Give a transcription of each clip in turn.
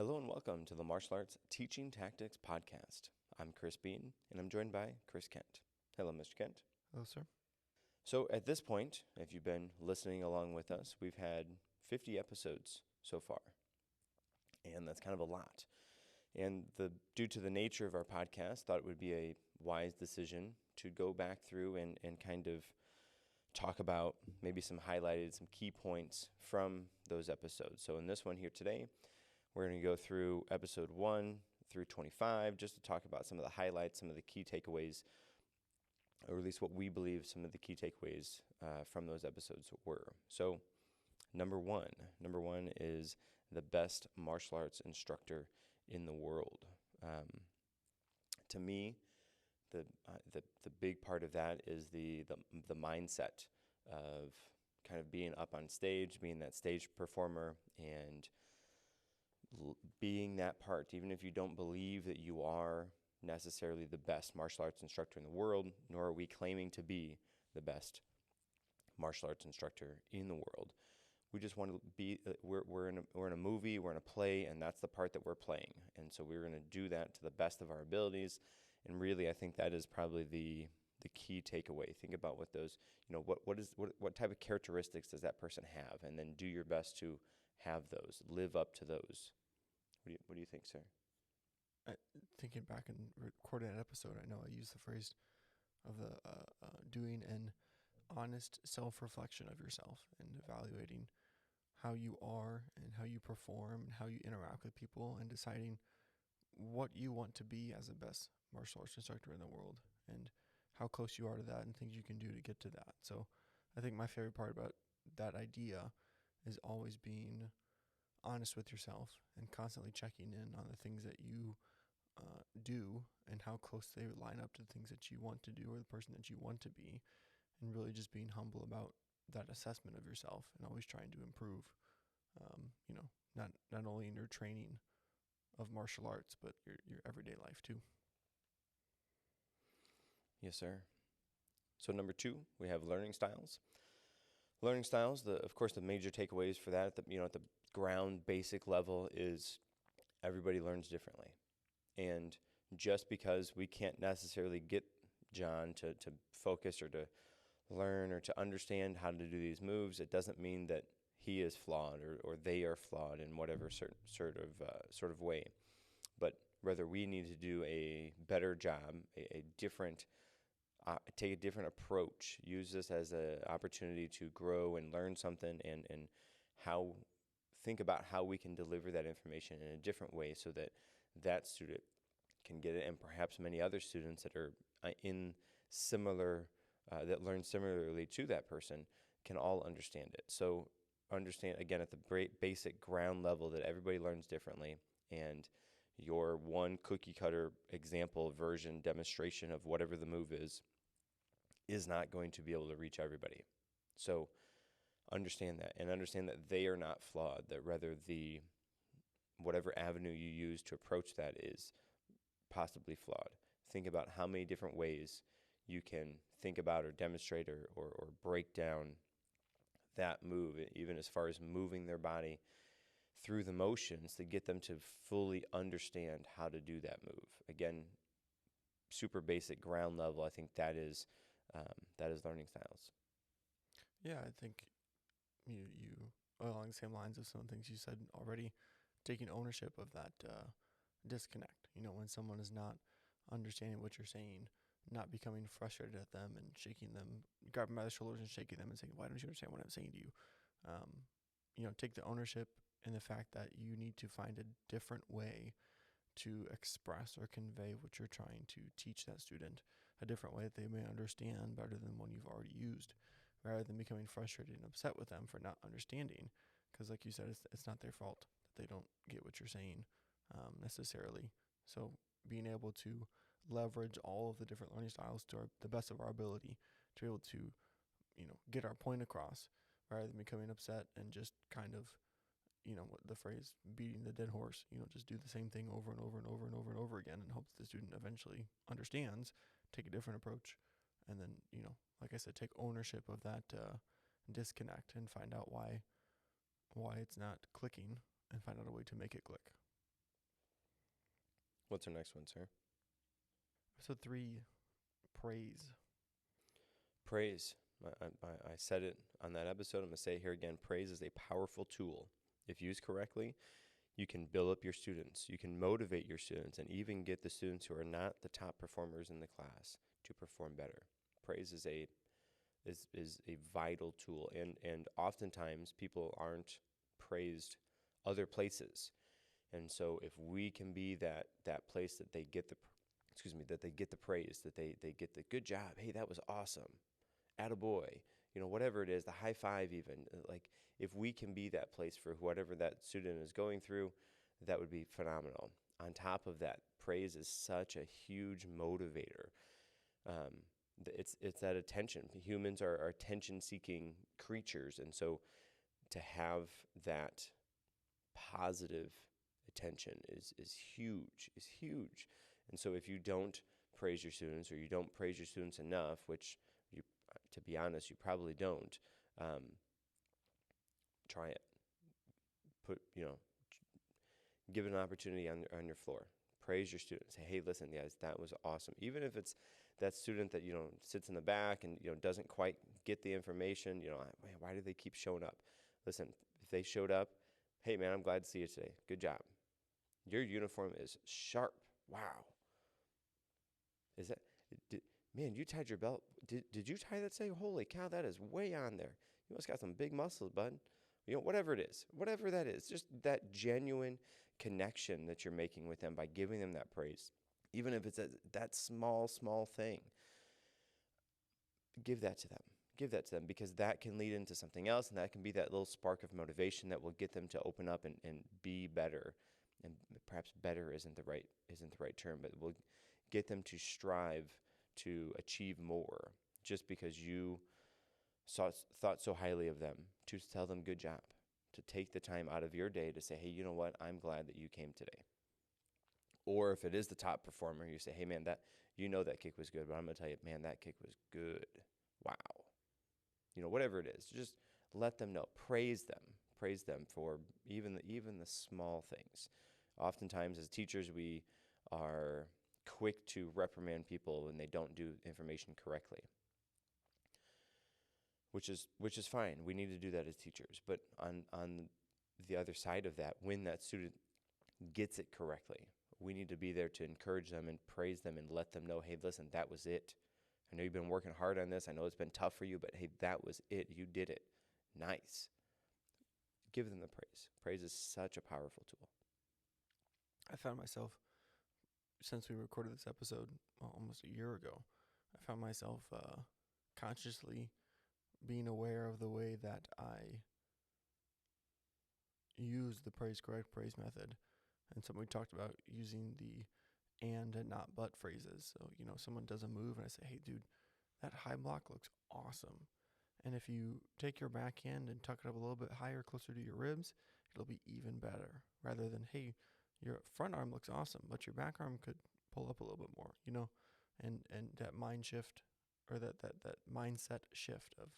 Hello and welcome to the Martial Arts Teaching Tactics Podcast. I'm Chris Bean, and I'm joined by Chris Kent. Hello, Mr. Kent. Hello, sir. So at this point, if you've been listening along with us, we've had 50 episodes so far, and that's kind of a lot. And due to the nature of our podcast, thought it would be a wise decision to go back through and kind of talk about maybe some key points from those episodes. So in this one here today, we're going to go through episode 1 through 25 just to talk about some of the highlights, some of the key takeaways, or at least what we believe some of the key takeaways from those episodes were. So number one is the best martial arts instructor in the world. To me, the big part of that is the mindset of kind of being up on stage, being that stage performer, and being that part, even if you don't believe that you are necessarily the best martial arts instructor in the world, nor are we claiming to be the best martial arts instructor in the world. We just want to be, we're in a movie, we're in a play, and that's the part that we're playing. And so we're going to do that to the best of our abilities. And really, I think that is probably the key takeaway. Think about what those, what type of characteristics does that person have? And then do your best to have those, live up to those. What do you think, sir? Thinking back and recording that episode, I know I used the phrase of the doing an honest self-reflection of yourself and evaluating how you are and how you perform and how you interact with people and deciding what you want to be as the best martial arts instructor in the world and how close you are to that and things you can do to get to that. So I think my favorite part about that idea is always being honest with yourself and constantly checking in on the things that you do and how close they line up to the things that you want to do or the person that you want to be, and really just being humble about that assessment of yourself and always trying to improve, not only in your training of martial arts, but your everyday life too. Yes, sir. So number 2, we have learning styles. Learning styles, of course, the major takeaways for that at the ground basic level is everybody learns differently. And just because we can't necessarily get John to focus or to learn or to understand how to do these moves, it doesn't mean that he is flawed or they are flawed in whatever sort of way. But rather we need to do a better job, take a different approach, use this as an opportunity to grow and learn something and think about how we can deliver that information in a different way so that student can get it, and perhaps many other students that are that learn similarly to that person can all understand it. So understand, again, at the great basic ground level that everybody learns differently, and your one cookie cutter example version demonstration of whatever the move is not going to be able to reach everybody. So understand that, and understand that they are not flawed, that rather whatever avenue you use to approach that is possibly flawed. Think about how many different ways you can think about or demonstrate or break down that move, even as far as moving their body through the motions to get them to fully understand how to do that move. Again, super basic ground level, I think that is learning styles. Yeah, I think you along the same lines of some of the things you said already, taking ownership of that disconnect. When someone is not understanding what you're saying, not becoming frustrated at them and shaking them, grabbing by the shoulders and shaking them and saying, "Why don't you understand what I'm saying to you?" Take the ownership in the fact that you need to find a different way to express or convey what you're trying to teach that student, a different way that they may understand better than one you've already used, rather than becoming frustrated and upset with them for not understanding. Because like you said, it's not their fault that they don't get what you're saying necessarily. So being able to leverage all of the different learning styles to the best of our ability to be able to, get our point across, rather than becoming upset and just kind of, what the phrase, beating the dead horse, just do the same thing over and over and over and over and over again and hope that the student eventually understands, take a different approach, and then, like I said, take ownership of that disconnect and find out why it's not clicking and find out a way to make it click. What's our next one, sir? Episode 3, praise. Praise. I said it on that episode. I'm going to say it here again. Praise is a powerful tool. If used correctly, you can build up your students. You can motivate your students and even get the students who are not the top performers in the class to perform better. Praise is a vital tool, and oftentimes people aren't praised other places. And so if we can be that place that they get the praise, that they get the good job, hey, that was awesome, attaboy, whatever it is, the high five even, like if we can be that place for whatever that student is going through, that would be phenomenal. On top of that, praise is such a huge motivator. It's that attention. Humans are attention-seeking creatures, and so to have that positive attention is huge. And so if you don't praise your students, or you don't praise your students enough, which you, to be honest, you probably don't, try it. Give it an opportunity on your floor. Praise your students. Say, hey, listen, guys, that was awesome. Even if it's that student that sits in the back and doesn't quite get the information, man, why do they keep showing up? Listen, if they showed up, hey, man, I'm glad to see you today. Good job. Your uniform is sharp. Wow. Is that, man, you tied your belt. Did you tie that today? Holy cow, that is way on there. You must got some big muscles, bud. Whatever it is, whatever that is, just that genuine connection that you're making with them by giving them that praise. Even if it's that small thing, give that to them. Give that to them, because that can lead into something else, and that can be that little spark of motivation that will get them to open up and be better. And perhaps better isn't the right term, but will get them to strive to achieve more, just because you thought so highly of them, to tell them good job, to take the time out of your day to say, hey, you know what, I'm glad that you came today. Or if it is the top performer, you say, hey, man, that kick was good, but I'm going to tell you, man, that kick was good. Wow. Whatever it is, just let them know. Praise them for even the small things. Oftentimes as teachers, we are quick to reprimand people when they don't do information correctly, which is fine. We need to do that as teachers. But on the other side of that, when that student gets it correctly, we need to be there to encourage them and praise them and let them know, hey, listen, that was it. I know you've been working hard on this. I know it's been tough for you, but hey, that was it. You did it. Nice. Give them the praise. Praise is such a powerful tool. I found myself, since we recorded this episode almost a year ago, I found myself consciously being aware of the way that I use the correct praise method. And something we talked about, using the and not but phrases. So, someone does a move and I say, hey, dude, that high block looks awesome. And if you take your backhand and tuck it up a little bit higher, closer to your ribs, it'll be even better. Rather than, hey, your front arm looks awesome, but your back arm could pull up a little bit more, and that mind shift, or that mindset shift of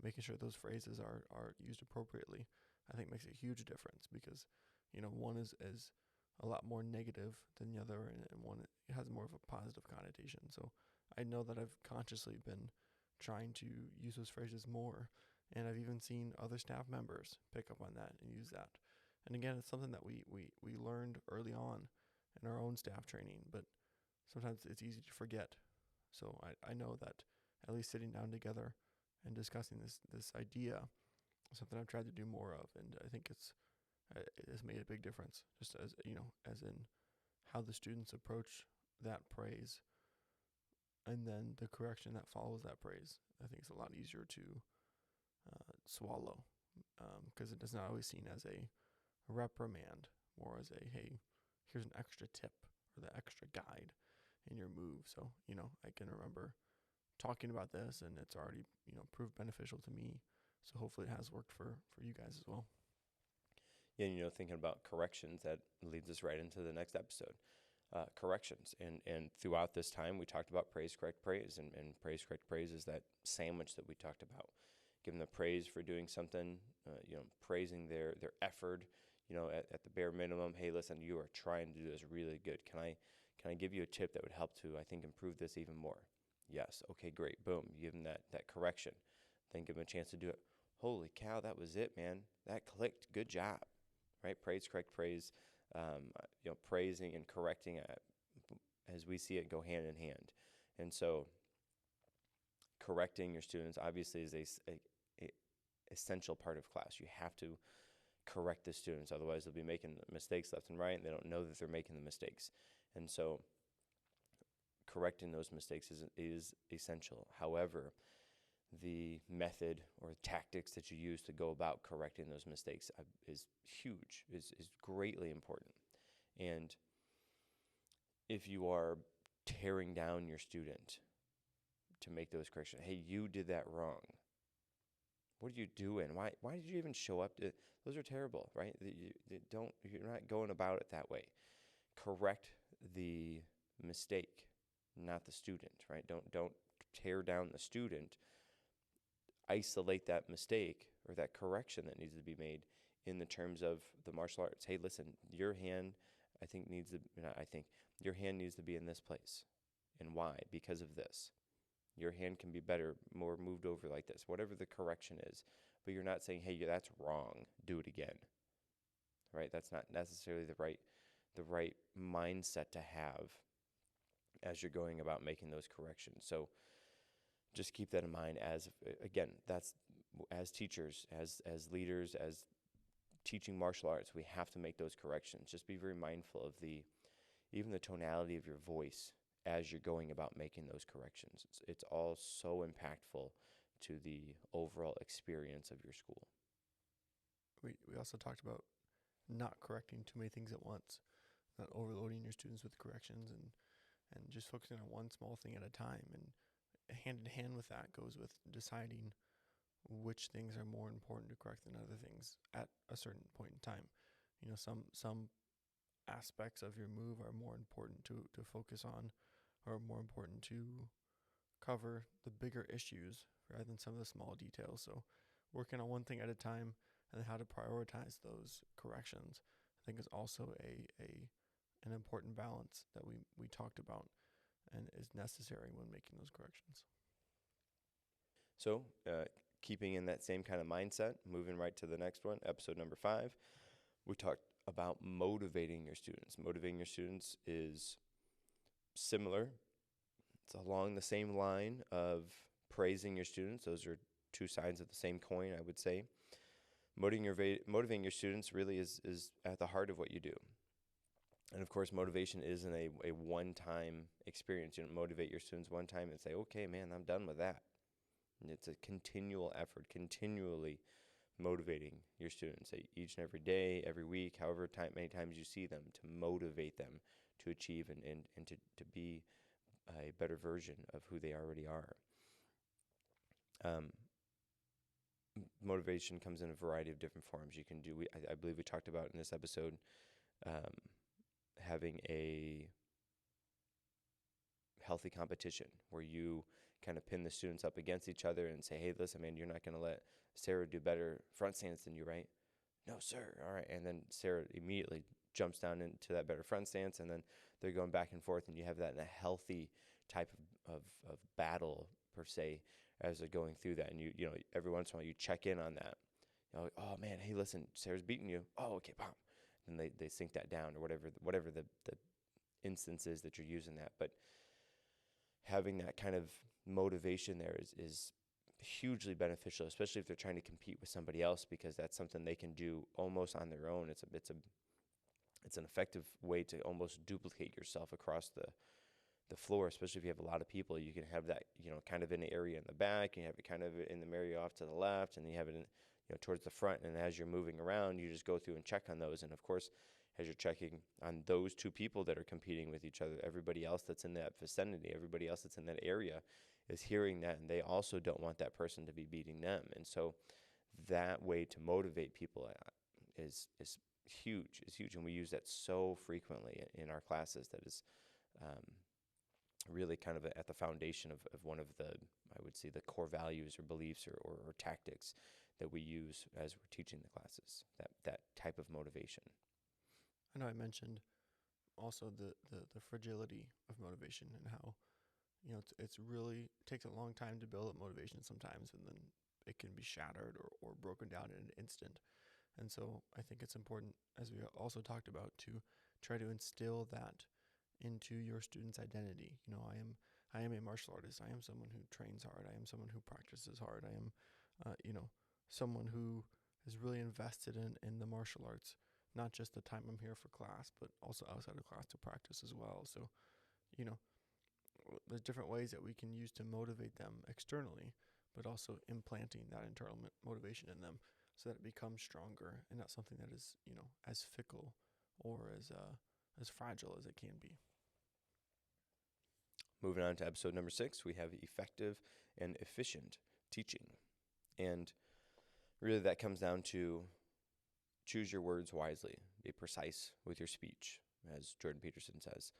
making sure those phrases are used appropriately, I think makes a huge difference, because, one is a lot more negative than the other, and one has more of a positive connotation. So I know that I've consciously been trying to use those phrases more, and I've even seen other staff members pick up on that and use that. And again, it's something that we learned early on in our own staff training, but sometimes it's easy to forget. So I know that at least sitting down together and discussing this idea is something I've tried to do more of, and I think it has made a big difference, just as in how the students approach that praise, and then the correction that follows that praise. I think it's a lot easier to swallow, because it is not always seen as a reprimand, more as a, hey, here's an extra tip or the extra guide in your move. So, I can remember talking about this, and it's already, proved beneficial to me. So hopefully it has worked for you guys as well. Yeah, thinking about corrections, that leads us right into the next episode. Corrections. And throughout this time, we talked about praise, correct, praise. And praise, correct, praise is that sandwich that we talked about. Give them the praise for doing something, praising their effort. at the bare minimum, hey, listen, you are trying to do this really good. Can I give you a tip that would help to, I think, improve this even more? Yes. Okay, great. Boom. You give them that correction. Then give them a chance to do it. Holy cow, that was it, man. That clicked. Good job. Right? Praise, correct, praise. Praising and correcting, as we see it, go hand in hand. And so correcting your students obviously is a essential part of class. You have to correct the students. Otherwise, they'll be making mistakes left and right, and they don't know that they're making the mistakes. And so correcting those mistakes is essential. However, the method or tactics that you use to go about correcting those mistakes is huge, is greatly important. And if you are tearing down your student to make those corrections, hey, you did that wrong. What are you doing? Why did you even show up? Those are terrible, right? You're not going about it that way. Correct the mistake, not the student, right? Don't tear down the student. Isolate that mistake or that correction that needs to be made in the terms of the martial arts. Hey, listen, your hand, your hand needs to be in this place. And why? Because of this. Your hand can be better, more moved over like this, whatever the correction is. But you're not saying, hey, that's wrong, do it again. Right? That's not necessarily the right mindset to have as you're going about making those corrections. So just keep that in mind as teachers, as leaders, as teaching martial arts, we have to make those corrections. Just be very mindful of even the tonality of your voice as you're going about making those corrections. It's all so impactful to the overall experience of your school. We also talked about not correcting too many things at once, not overloading your students with corrections, and just focusing on one small thing at a time. And hand in hand with that goes with deciding which things are more important to correct than other things at a certain point in time. Some aspects of your move are more important to focus on, or more important to cover the bigger issues rather than some of the small details. So working on one thing at a time and then how to prioritize those corrections, I think, is also an important balance that we talked about and is necessary when making those corrections. So keeping in that same kind of mindset, moving right to the next one, episode number 5, we talked about motivating your students. Motivating your students is similar. It's along the same line of praising your students. Those are two sides of the same coin, I would say. Motivating your students really is at the heart of what you do. And of course, motivation isn't a one-time experience. You don't motivate your students one time and say, okay, man, I'm done with that. And it's a continual effort, continually motivating your students each and every day, every week, however many times you see them, to motivate them to achieve and to be a better version of who they already are. Motivation comes in a variety of different forms. You can do, I believe we talked about in this episode, having a healthy competition where you kind of pin the students up against each other and say, hey, listen, man, you're not going to let Sarah do better front stance than you, right? No, sir. All right. And then Sarah immediately jumps down into that better front stance, and then they're going back and forth, and you have that in a healthy type of battle, per se, as they're going through that. And you every once in a while you check in on that. Oh, man, hey, listen, Sarah's beating you. Oh, okay, pop. And they sink that down, or whatever the instance is that you're using that. But having that kind of motivation there is hugely beneficial, especially if they're trying to compete with somebody else, because that's something they can do almost on their own. It's an effective way to almost duplicate yourself across the floor, especially if you have a lot of people. You can have that, kind of in the area in the back, and you have it kind of in the area off to the left, and you have it in, towards the front. And as you're moving around, you just go through and check on those. And of course, as you're checking on those two people that are competing with each other, everybody else that's in that vicinity, everybody else that's in that area is hearing that, and they also don't want that person to be beating them. And so that way to motivate people is huge. It's huge, and we use that so frequently in our classes. That is really kind of at the foundation of one of the, I would say, the core values or beliefs or tactics that we use as we're teaching the classes. That type of motivation. I know I mentioned also the fragility of motivation and how, it's really takes a long time to build up motivation sometimes, and then it can be shattered or broken down in an instant. And so I think it's important, as we also talked about, to try to instill that into your student's identity. I am a martial artist. I am someone who trains hard. I am someone who practices hard. I am, someone who is really invested in the martial arts, not just the time I'm here for class, but also outside of class to practice as well. So, you know, there's different ways that we can use to motivate them externally, but also implanting that internal motivation in them so that it becomes stronger and not something that is, as fickle or as fragile as it can be. Moving on to episode number 6, we have effective and efficient teaching. And really that comes down to choose your words wisely, be precise with your speech, as Jordan Peterson says.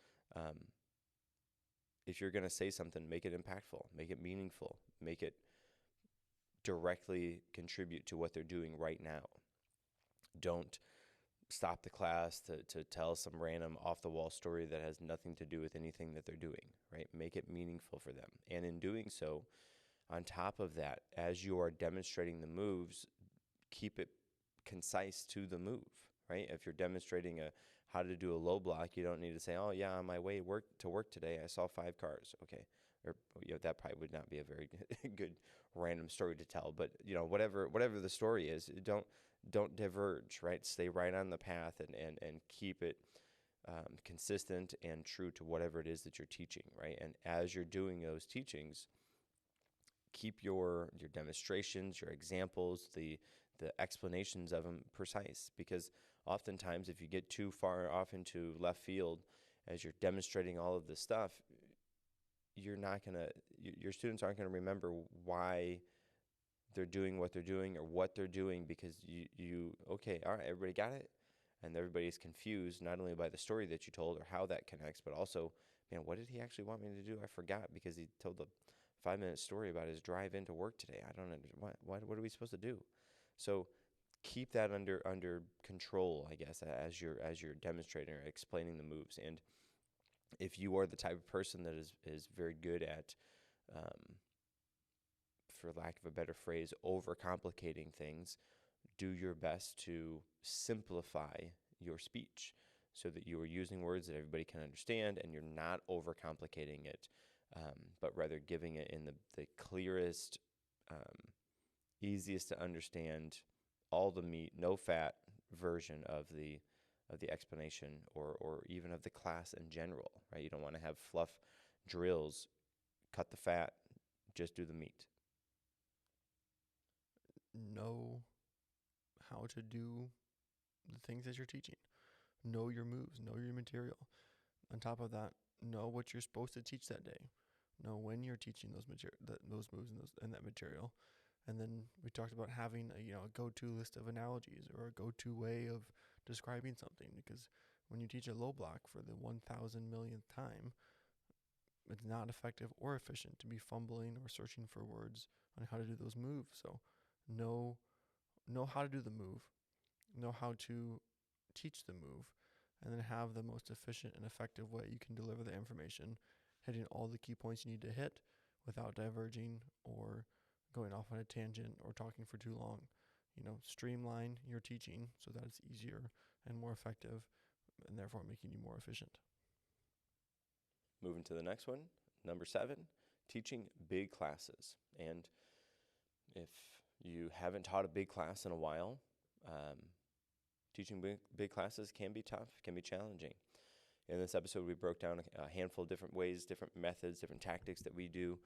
If you're going to say something, make it impactful, make it meaningful, make it directly contribute to what they're doing right now. Don't stop the class to tell some random off-the-wall story that has nothing to do with anything that they're doing, right? Make it meaningful for them. And in doing so, on top of that, as you are demonstrating the moves, keep it concise to the move, right? If you're demonstrating how to do a low block, you don't need to say, oh, yeah, on my way to work today, I saw 5 cars. Okay. Or that probably would not be a very good random story to tell. But, whatever the story is, don't diverge, right? Stay right on the path and keep it consistent and true to whatever it is that you're teaching, right? And as you're doing those teachings, keep your demonstrations, your examples, the explanations of them precise, because oftentimes if you get too far off into left field as you're demonstrating all of this stuff, your students aren't going to remember why they're doing what they're doing or what they're doing, because okay, all right, everybody got it? And everybody's confused not only by the story that you told or how that connects, but also, man, what did he actually want me to do? I forgot, because he told the 5-minute story about his drive into work today. I don't understand. What are we supposed to do? So keep that under control, I guess, as you're demonstrating or explaining the moves. And if you are the type of person that is very good at, for lack of a better phrase, overcomplicating things, do your best to simplify your speech so that you are using words that everybody can understand and you're not overcomplicating it, but rather giving it in the clearest, easiest to understand, all the meat, no fat version of the explanation or even of the class in general, right? You don't want to have fluff drills, cut the fat, just do the meat. Know how to do the things that you're teaching. Know your moves, know your material. On top of that, know what you're supposed to teach that day. Know when you're teaching those moves and that material. And then we talked about having a go-to list of analogies or a go-to way of describing something, because when you teach a low block for the 1,000 millionth time, it's not effective or efficient to be fumbling or searching for words on how to do those moves. So know how to do the move, know how to teach the move, and then have the most efficient and effective way you can deliver the information, hitting all the key points you need to hit without diverging or going off on a tangent or talking for too long. Streamline your teaching so that it's easier and more effective, and therefore making you more efficient. Moving to the next one, number 7, teaching big classes. And if you haven't taught a big class in a while, teaching big classes can be tough, can be challenging. In this episode, we broke down a handful of different ways, different methods, different tactics that we do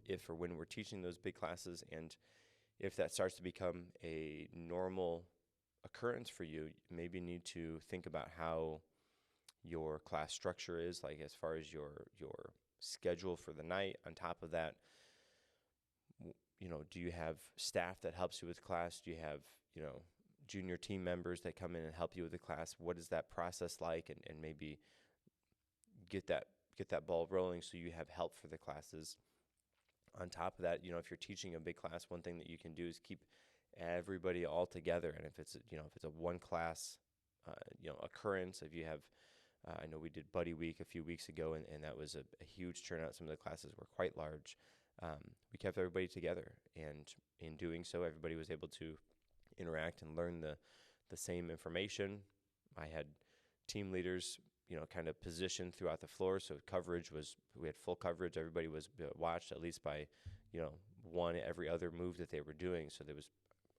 if or when we're teaching those big classes. And if that starts to become a normal occurrence for you, maybe you need to think about how your class structure is, like as far as your schedule for the night. On top of that, do you have staff that helps you with class? Do you have, junior team members that come in and help you with the class? What is that process like? And maybe get that ball rolling so you have help for the classes. On top of that, if you're teaching a big class, one thing that you can do is keep everybody all together. And if it's a one class occurrence, if you have I know we did Buddy Week a few weeks ago, and that was a huge turnout. Some of the classes were quite large. We kept everybody together, and in doing so, everybody was able to interact and learn the same information. I had team leaders, kind of positioned throughout the floor, so we had full coverage. Everybody was watched at least by, one every other move that they were doing. So there was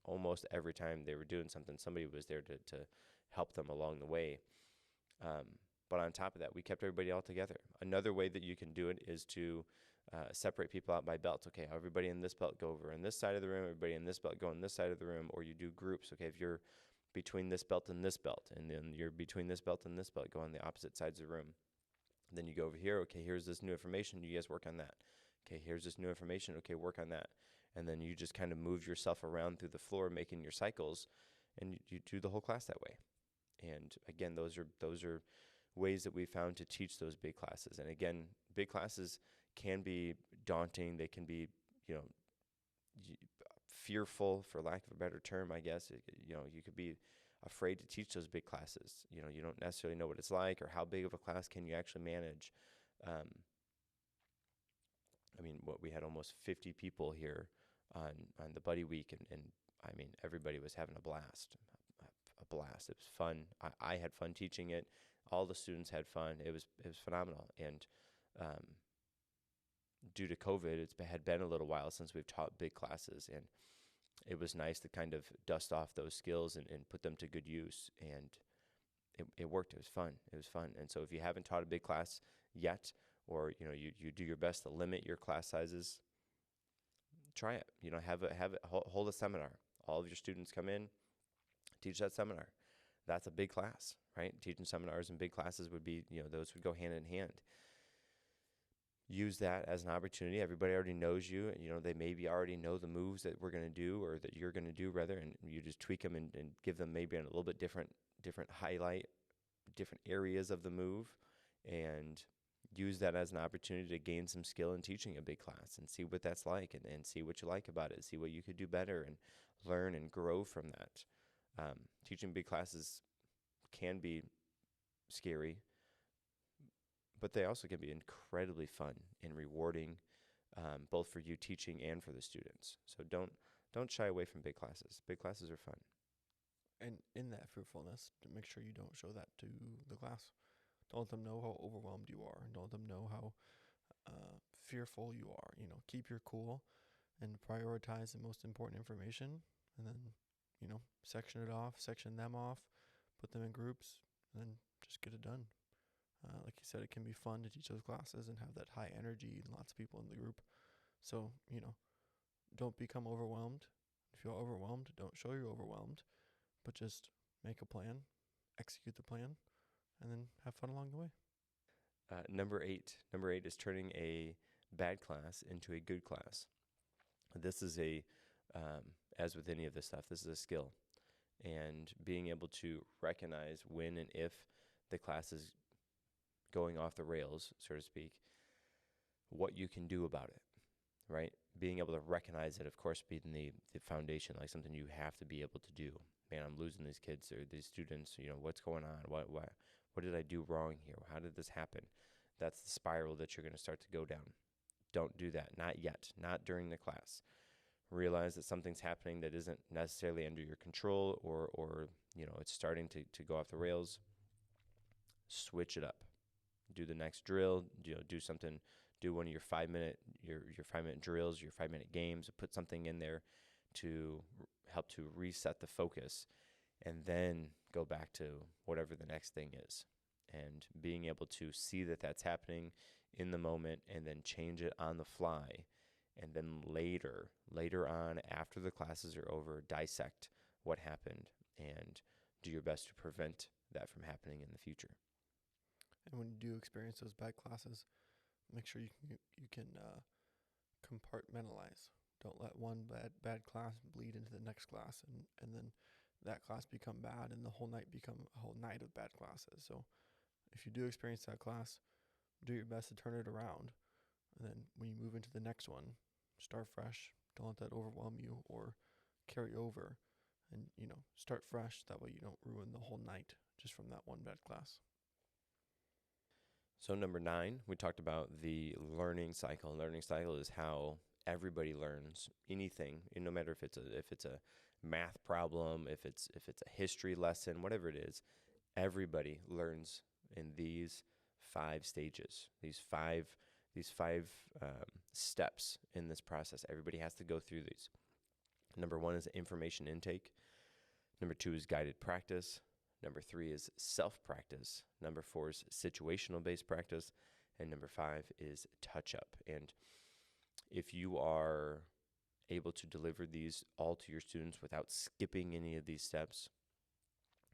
almost every time they were doing something, somebody was there to help them along the way. But on top of that, we kept everybody all together. Another way that you can do it is to separate people out by belts. Okay, everybody in this belt go over on this side of the room, everybody in this belt go on this side of the room, or you do groups. Okay, if you're between this belt and this belt, and then you're between this belt and this belt, go on the opposite sides of the room. Then you go over here. Okay, here's this new information. You guys work on that. Okay, here's this new information. Okay, work on that. And then you just kind of move yourself around through the floor, making your cycles, and you do the whole class that way. And again, those are ways that we found to teach those big classes. And again, big classes can be daunting. They can be, fearful, for lack of a better term, I guess. You could be afraid to teach those big classes. You don't necessarily know what it's like, or how big of a class can you actually manage. We had almost 50 people here on the Buddy Week, and everybody was having a blast. It was fun. I had fun teaching it. All the students had fun. It was phenomenal. And due to COVID, had been a little while since we've taught big classes, and it was nice to kind of dust off those skills and put them to good use. And it worked. It was fun. And so if you haven't taught a big class yet, or you do your best to limit your class sizes, try it. Hold a seminar. All of your students come in, teach that seminar. That's a big class, right? Teaching seminars and big classes would be, those would go hand in hand. Use that as an opportunity. Everybody already knows you. They maybe already know the moves that we're going to do, or that you're going to do rather, and you just tweak them and give them maybe a little bit different highlight, different areas of the move, and use that as an opportunity to gain some skill in teaching a big class and see what that's like, and see what you like about it, see what you could do better, and learn and grow from that. Teaching big classes can be scary, but they also can be incredibly fun and rewarding, both for you teaching and for the students. So don't shy away from big classes. Big classes are fun. And in that fruitfulness, to make sure you don't show that to the class. Don't let them know how overwhelmed you are. Don't let them know how fearful you are. Keep your cool and prioritize the most important information, and then, section them off, put them in groups, and then just get it done. Like you said, it can be fun to teach those classes and have that high energy and lots of people in the group. So, don't become overwhelmed. If you're overwhelmed, don't show you're overwhelmed, but just make a plan, execute the plan, and then have fun along the way. Number eight is turning a bad class into a good class. This is as with any of this stuff, this is a skill. And being able to recognize when and if the class is going off the rails, so to speak, what you can do about it, right? Being able to recognize it, of course, being the foundation, like something you have to be able to do. Man, I'm losing these kids or these students, what's going on? What did I do wrong here? How did this happen? That's the spiral that you're going to start to go down. Don't do that. Not yet. Not during the class. Realize that something's happening that isn't necessarily under your control, or it's starting to go off the rails. Switch it up. Do the next drill. Do something. Do one of your 5-minute drills, your 5-minute games. Put something in there to help to reset the focus, and then go back to whatever the next thing is. And being able to see that that's happening in the moment, and then change it on the fly. And then later on, after the classes are over, dissect what happened and do your best to prevent that from happening in the future. And when you do experience those bad classes, make sure you can compartmentalize. Don't let one bad class bleed into the next class, and then that class become bad, and the whole night become a whole night of bad classes. So if you do experience that class, do your best to turn it around. And then when you move into the next one, start fresh. Don't let that overwhelm you or carry over and, start fresh. That way you don't ruin the whole night just from that one bad class. So number 9, we talked about the learning cycle. Learning cycle is how everybody learns anything, and no matter if it's a math problem, if it's a history lesson, whatever it is, everybody learns in these 5 stages. These five steps in this process. Everybody has to go through these. Number 1 is information intake. Number 2 is guided practice. Number 3 is self-practice. Number 4 is situational-based practice. And number 5 is touch-up. And if you are able to deliver these all to your students without skipping any of these steps,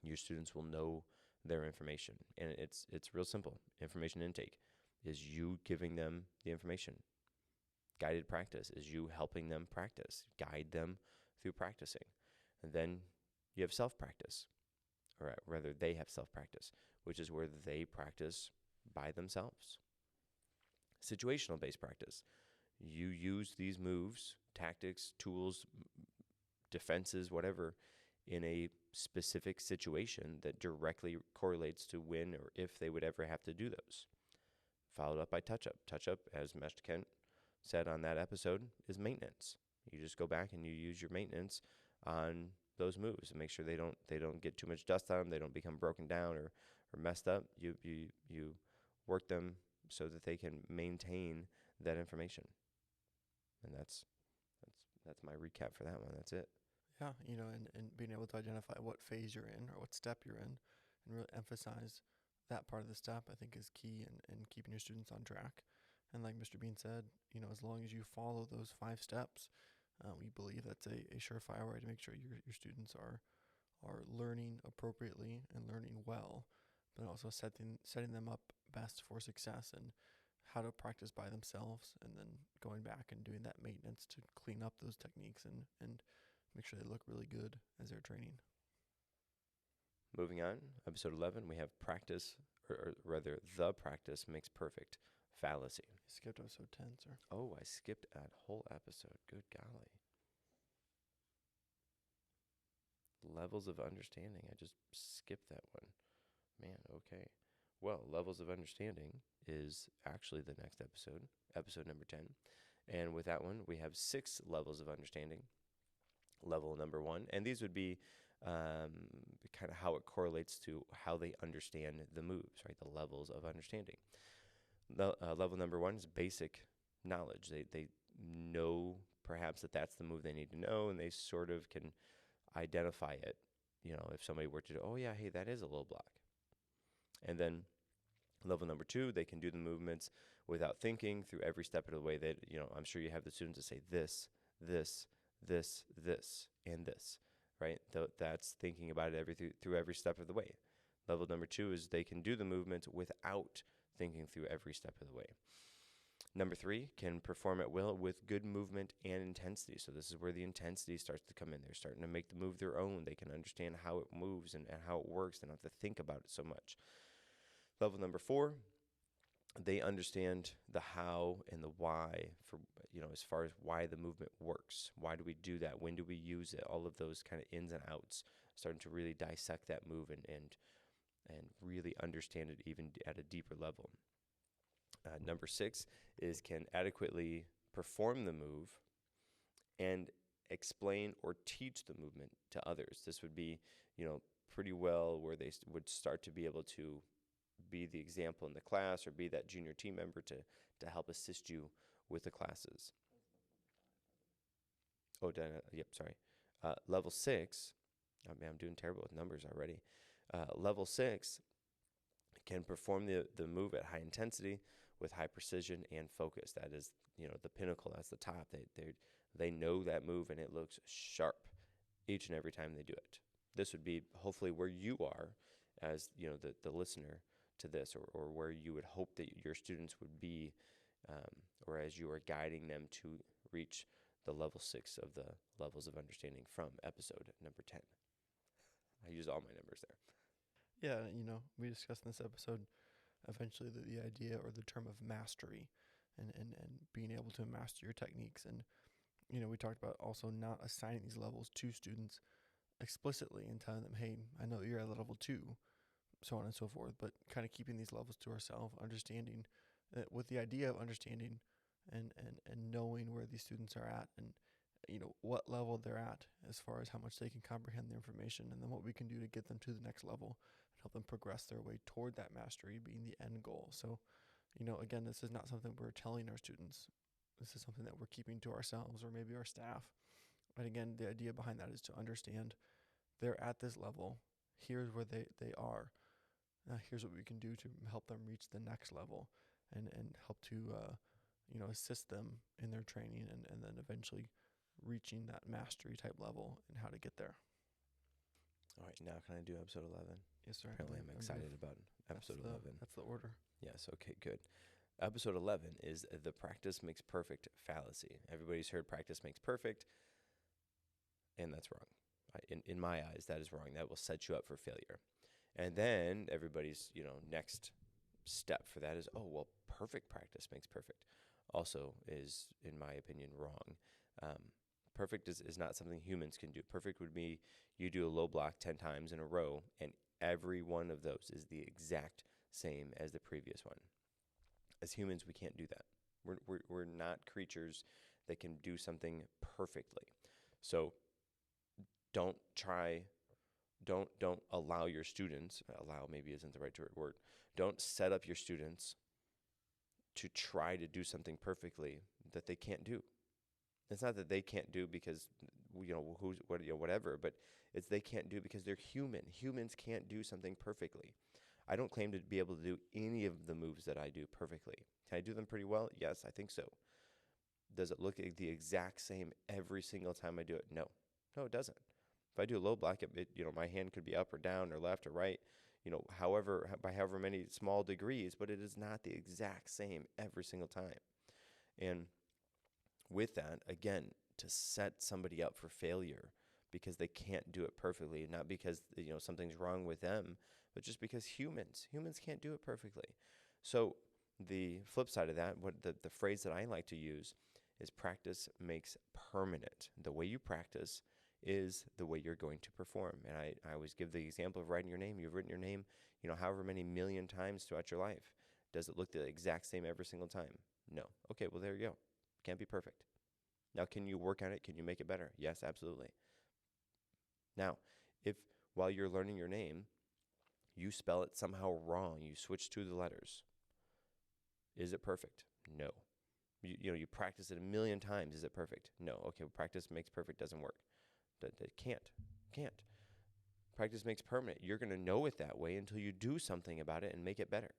your students will know their information. And it's real simple. Information intake is you giving them the information. Guided practice is you helping them practice. Guide them through practicing. And then you have self-practice. Or rather, they have self-practice, which is where they practice by themselves. Situational-based practice. You use these moves, tactics, tools, defenses, whatever, in a specific situation that directly correlates to when or if they would ever have to do those. Followed up by touch-up. Touch-up, as Mr. Kent said on that episode, is maintenance. You just go back and you use your maintenance on those moves and make sure they don't get too much dust on them, they don't become broken down or messed up. You work them so that they can maintain that information. And that's my recap for that one. That's it. Yeah, and being able to identify what phase you're in or what step you're in and really emphasize that part of the step, I think, is key in keeping your students on track. And like Mr. Bean said, as long as you follow those 5 steps, we believe that's a surefire way to make sure your students are learning appropriately and learning well, but also setting them up best for success and how to practice by themselves, and then going back and doing that maintenance to clean up those techniques and make sure they look really good as they're training. Moving on, episode 11, we have practice, or rather, the practice makes perfect fallacy. You skipped episode 10, sir. Oh, I skipped that whole episode. Good golly. Levels of understanding. I just skipped that one. Man, okay. Well, levels of understanding is actually the next episode number 10. And with that one, we have 6 levels of understanding. Level number 1, and these would be kind of how it correlates to how they understand the moves, right? The levels of understanding. Level number 1 is basic knowledge. They know perhaps that's the move they need to know, and they sort of can identify it. If somebody were to do, oh yeah, hey, that is a low block. And then level number 2, they can do the movements without thinking through every step of the way. That I'm sure you have the students that say this, this, this, this, and this, right? That's thinking about it through every step of the way. Level number 2 is they can do the movements without thinking through every step of the way. Number 3, can perform at will with good movement and intensity. So this is where the intensity starts to come in. They're starting to make the move their own. They can understand how it moves and how it works. They don't have to think about it so much. Level number 4, they understand the how and the why for, as far as why the movement works. Why do we do that? When do we use it? All of those kind of ins and outs, starting to really dissect that move and really understand it even at a deeper level. Number 6 is can adequately perform the move and explain or teach the movement to others. This would be, pretty well where they would start to be able to be the example in the class or be that junior team member to help assist you with the classes. Oh, yep, sorry. Level 6, oh man, I'm doing terrible with numbers already. Level 6 can perform the move at high intensity with high precision and focus. That is, the pinnacle. That's the top. They know that move and it looks sharp each and every time they do it. This would be hopefully where you are as the listener to this, or where you would hope that your students would be, or as you are guiding them to reach the level 6 of the levels of understanding from episode number 10. I use all my numbers there. Yeah, we discussed in this episode eventually the idea or the term of mastery and being able to master your techniques. And We talked about also not assigning these levels to students explicitly and telling them, hey, I know you're at level 2, so on and so forth, but kind of keeping these levels to ourselves, understanding with the idea of understanding and knowing where these students are at, and what level they're at as far as how much they can comprehend the information, and then what we can do to get them to the next level and help them progress their way toward that mastery being the end goal. So again, this is not something we're telling our students. This is something that we're keeping to ourselves or maybe our staff. And again, the idea behind that is to understand they're at this level. Here's where they are. Now here's what we can do to help them reach the next level, and help to assist them in their training, and then eventually reaching that mastery type level and how to get there. All right, now can I do episode 11? Yes, sir. Apparently I'm excited about episode 11. That's the order. Yes, okay, good. Episode 11 is the practice makes perfect fallacy. Everybody's heard practice makes perfect, and that's wrong. In my eyes, that is wrong. That will set you up for failure. And then everybody's, next step for that is, oh, well, perfect practice makes perfect. Also is, in my opinion, wrong. Perfect is not something humans can do. Perfect would be you do a low block 10 times in a row, and every one of those is the exact same as the previous one. As humans, we can't do that. We're not creatures that can do something perfectly. So don't allow your students, allow maybe isn't the right word, don't set up your students to try to do something perfectly that they can't do. It's not that they can't do because, whatever, but it's they can't do because they're human. Humans can't do something perfectly. I don't claim to be able to do any of the moves that I do perfectly. Can I do them pretty well? Yes, I think so. Does it look like the exact same every single time I do it? No. No, it doesn't. If I do a low block, my hand could be up or down or left or right, by however many small degrees, but it is not the exact same every single time. And with that, again, to set somebody up for failure because they can't do it perfectly, not because something's wrong with them, but just because humans can't do it perfectly. So the flip side of that, what the phrase that I like to use is practice makes permanent. The way you practice is the way you're going to perform. And I always give the example of writing your name. You've written your name, however many million times throughout your life. Does it look the exact same every single time? No. Okay, well, there you go. Can't be perfect. Now, can you work on it? Can you make it better? Yes, absolutely. Now, if while you're learning your name, you spell it somehow wrong, you switch to the letters, is it perfect? No. You practice it a million times. Is it perfect? No. Okay, well, practice makes perfect doesn't work. It can't. Practice makes permanent. You're going to know it that way until you do something about it and make it better.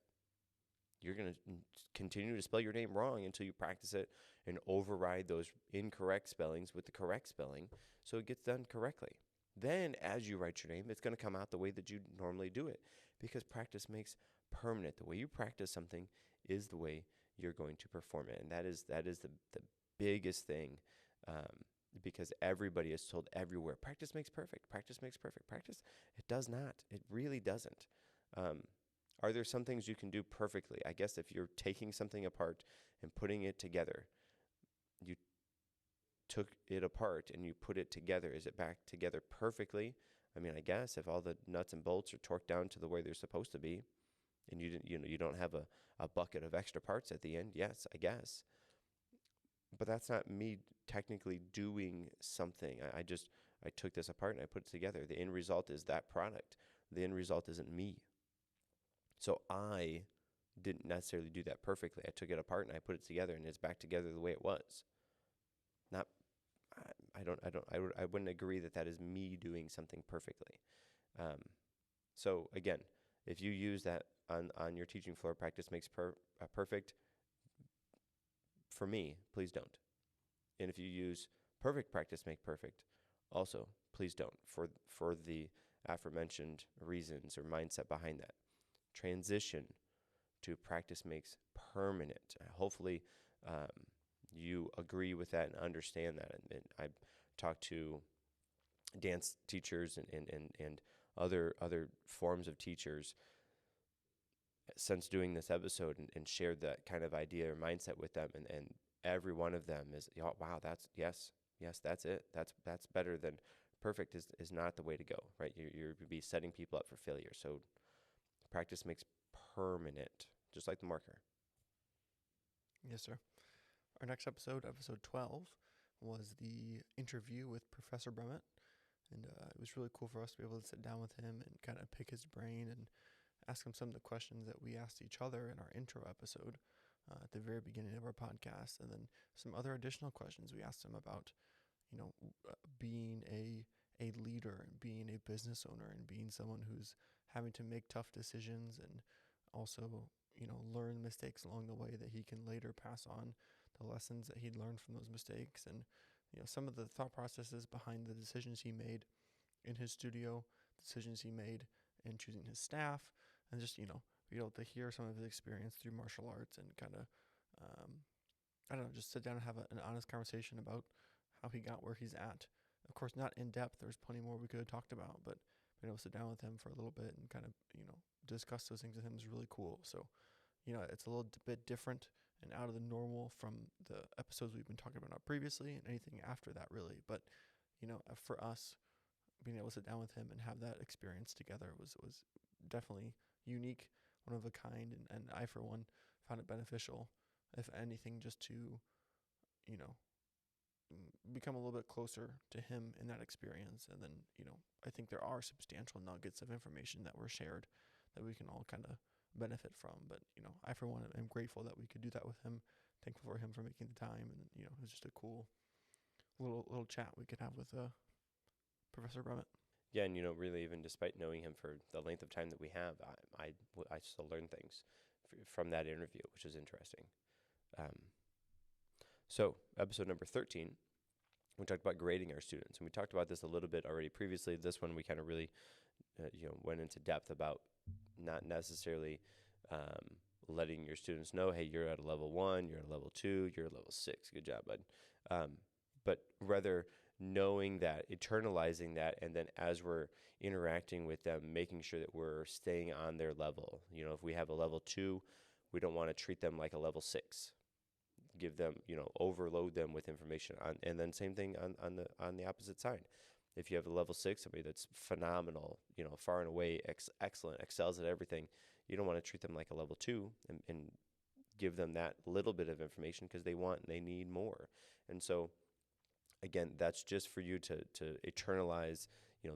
You're going to continue to spell your name wrong until you practice it and override those incorrect spellings with the correct spelling so it gets done correctly. Then as you write your name, it's going to come out the way that you normally do it because practice makes permanent. The way you practice something is the way you're going to perform it. And that is the biggest thing because everybody is told everywhere, practice makes perfect, practice makes perfect. Practice, it does not. It really doesn't. Are there some things you can do perfectly? I guess if you're taking something apart and putting it together, you took it apart and you put it together. Is it back together perfectly? I mean, I guess if all the nuts and bolts are torqued down to the way they're supposed to be, and you don't have a bucket of extra parts at the end, yes, I guess. But that's not me technically doing something. I took this apart and I put it together. The end result is that product. The end result isn't me. So I didn't necessarily do that perfectly. I took it apart and I put it together and it's back together the way it was. I wouldn't agree that is me doing something perfectly. So again, if you use that on your teaching floor, practice makes perfect. For me, please don't. And if you use perfect practice make perfect, also please don't. For the aforementioned reasons or mindset behind that. Transition to practice makes permanent. Hopefully, you agree with that and understand that. And I talk to dance teachers and other forms of teachers since doing this episode and shared that kind of idea or mindset with them. And every one of them is, oh, wow, that's yes, that's it. That's better than perfect is not the way to go, right? You're be setting people up for failure. So practice makes permanent, just like the marker. Yes, sir. Our next episode, episode 12, was the interview with Professor Brummett. And it was really cool for us to be able to sit down with him and kind of pick his brain and ask him some of the questions that we asked each other in our intro episode at the very beginning of our podcast. And then some other additional questions we asked him about, being a leader and being a business owner and being someone who's having to make tough decisions and also, learn mistakes along the way that he can later pass on the lessons that he'd learned from those mistakes. And, some of the thought processes behind the decisions he made in his studio, decisions he made in choosing his staff, and just, be able to hear some of his experience through martial arts and kind of, I don't know, just sit down and have an honest conversation about how he got where he's at. Of course, not in depth. There's plenty more we could have talked about, but being able to sit down with him for a little bit and kind of, discuss those things with him is really cool. So, it's a little bit different and out of the normal from the episodes we've been talking about previously and anything after that, really. But, for us, being able to sit down with him and have that experience together was definitely unique, one of a kind, and I, for one, found it beneficial, if anything, just to, become a little bit closer to him in that experience. And then, I think there are substantial nuggets of information that were shared that we can all kind of benefit from. But, I, for one, am grateful that we could do that with him, thankful for him for making the time. And, it was just a cool little chat we could have with Professor Brummett. Yeah, and really, even despite knowing him for the length of time that we have, I still learn things from that interview, which is interesting. So episode number 13, we talked about grading our students, and we talked about this a little bit already previously. This one we kind of really, went into depth about not necessarily letting your students know, hey, you're at a level 1, you're at a level 2, you're at level 6. Good job, bud. But rather knowing that, internalizing that, and then as we're interacting with them, making sure that we're staying on their level. If we have a level 2, we don't want to treat them like a level 6. Give them, overload them with information. And then same thing on the opposite side. If you have a level 6, somebody that's phenomenal, far and away excellent, excels at everything, you don't want to treat them like a level 2 and give them that little bit of information because they need more. And so, again, that's just for you to internalize,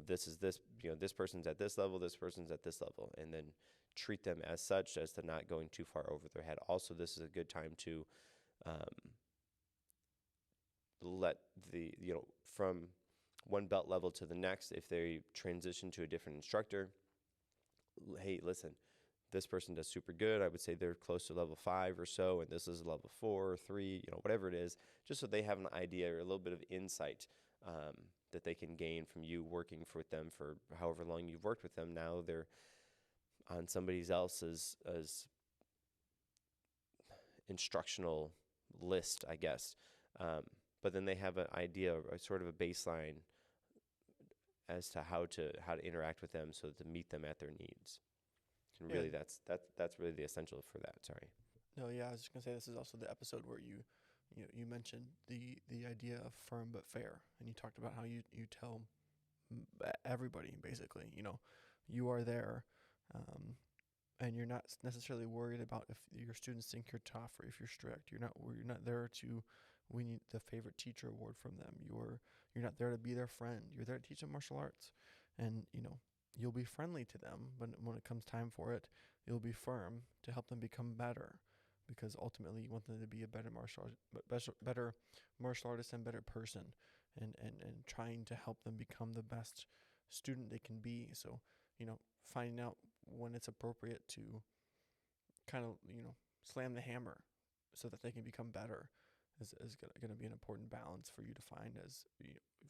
this is this, this person's at this level, this person's at this level, and then treat them as such as to not going too far over their head. Also, this is a good time to let the, from one belt level to the next, if they transition to a different instructor, hey, listen, this person does super good. I would say they're close to level 5 or so, and this is level 4 or 3, whatever it is, just so they have an idea or a little bit of insight that they can gain from you working with them for however long you've worked with them. Now they're on somebody else's instructional list, I guess. But then they have an idea, a sort of a baseline as to how to interact with them so to meet them at their needs. And really, that's really the essential for that. Sorry. No, yeah, I was just gonna say this is also the episode where you mentioned the idea of firm but fair, and you talked about how you tell everybody basically, you are there, and you're not necessarily worried about if your students think you're tough or if you're strict. You're not there to win the favorite teacher award from them. You're not there to be their friend. You're there to teach them martial arts, and you'll be friendly to them, but when it comes time for it, you'll be firm to help them become better, because ultimately you want them to be a better martial artist and better person, and trying to help them become the best student they can be. So, finding out when it's appropriate to kind of, slam the hammer so that they can become better is going to be an important balance for you to find as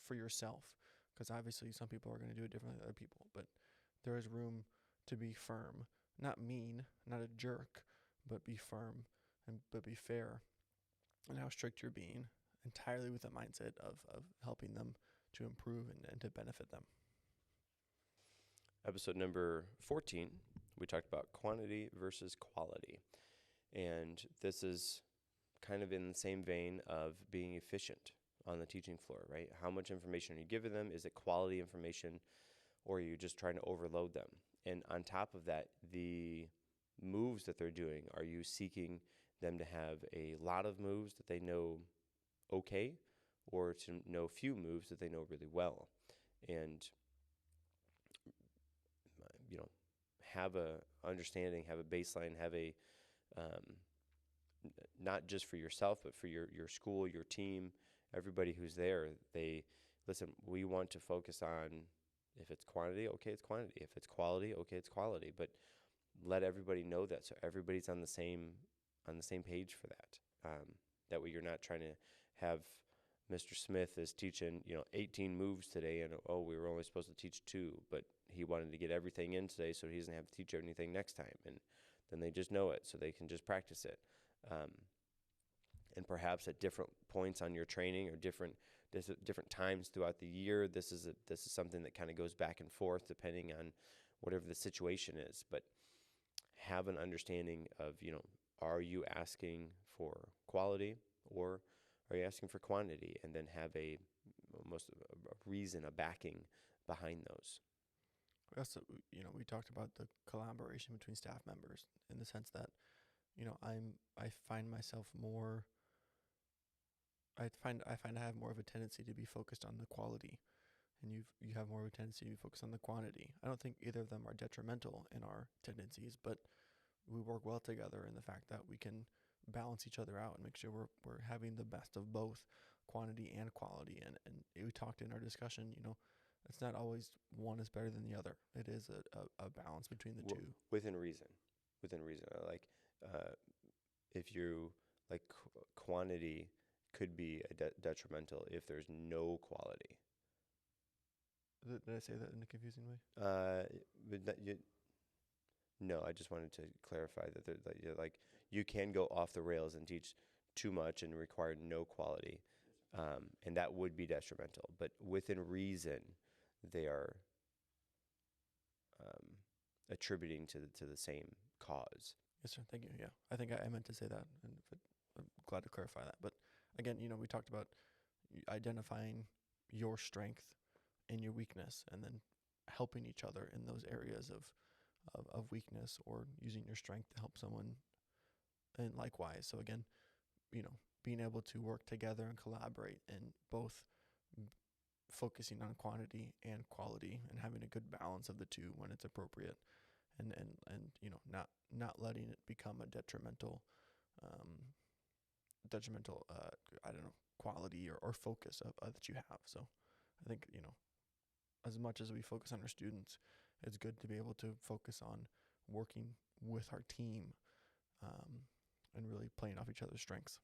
for yourself. Because obviously some people are going to do it differently than other people, but there is room to be firm, not mean, not a jerk, but be firm but be fair in how strict you're being, entirely with the mindset of helping them to improve and to benefit them. Episode number 14, we talked about quantity versus quality. And this is kind of in the same vein of being efficient on the teaching floor, right? How much information are you giving them? Is it quality information, or are you just trying to overload them? And on top of that, the moves that they're doing, are you seeking them to have a lot of moves that they know okay, or to know few moves that they know really well? And have a understanding, have a baseline, have a not just for yourself, but for your school, your team, everybody who's there. They listen. We want to focus on, if it's quantity, okay, it's quantity. If it's quality, okay, it's quality. But let everybody know that, so everybody's on the same page for that. That way, you're not trying to have Mr. Smith is teaching 18 moves today, and we were only supposed to teach 2, but he wanted to get everything in today, so he doesn't have to teach anything next time, and then they just know it, so they can just practice it. And perhaps at different points on your training or different times throughout the year, this is something that kind of goes back and forth depending on whatever the situation is. But have an understanding of, are you asking for quality or are you asking for quantity? And then have a reason, a backing behind those. Also, we talked about the collaboration between staff members in the sense that, I find myself more. I find I have more of a tendency to be focused on the quality, and you have more of a tendency to be focused on the quantity. I don't think either of them are detrimental in our tendencies, but we work well together in the fact that we can balance each other out and make sure we're having the best of both quantity and quality. And we talked in our discussion, it's not always one is better than the other. It is a balance between the two. Within reason. If you quantity could be detrimental if there's no quality. Did I say that in a confusing way? No, I just wanted to clarify that you can go off the rails and teach too much and require no quality, and that would be detrimental. But within reason, they are attributing to the same cause. Yes, sir. Thank you. Yeah, I think I meant to say that, and I'm glad to clarify that. But again, we talked about identifying your strength and your weakness, and then helping each other in those areas of weakness, or using your strength to help someone, and likewise. So again, being able to work together and collaborate, and both focusing on quantity and quality, and having a good balance of the two when it's appropriate, and not letting it become a detrimental quality or focus that you have. So I think, as much as we focus on our students, it's good to be able to focus on working with our team, and really playing off each other's strengths.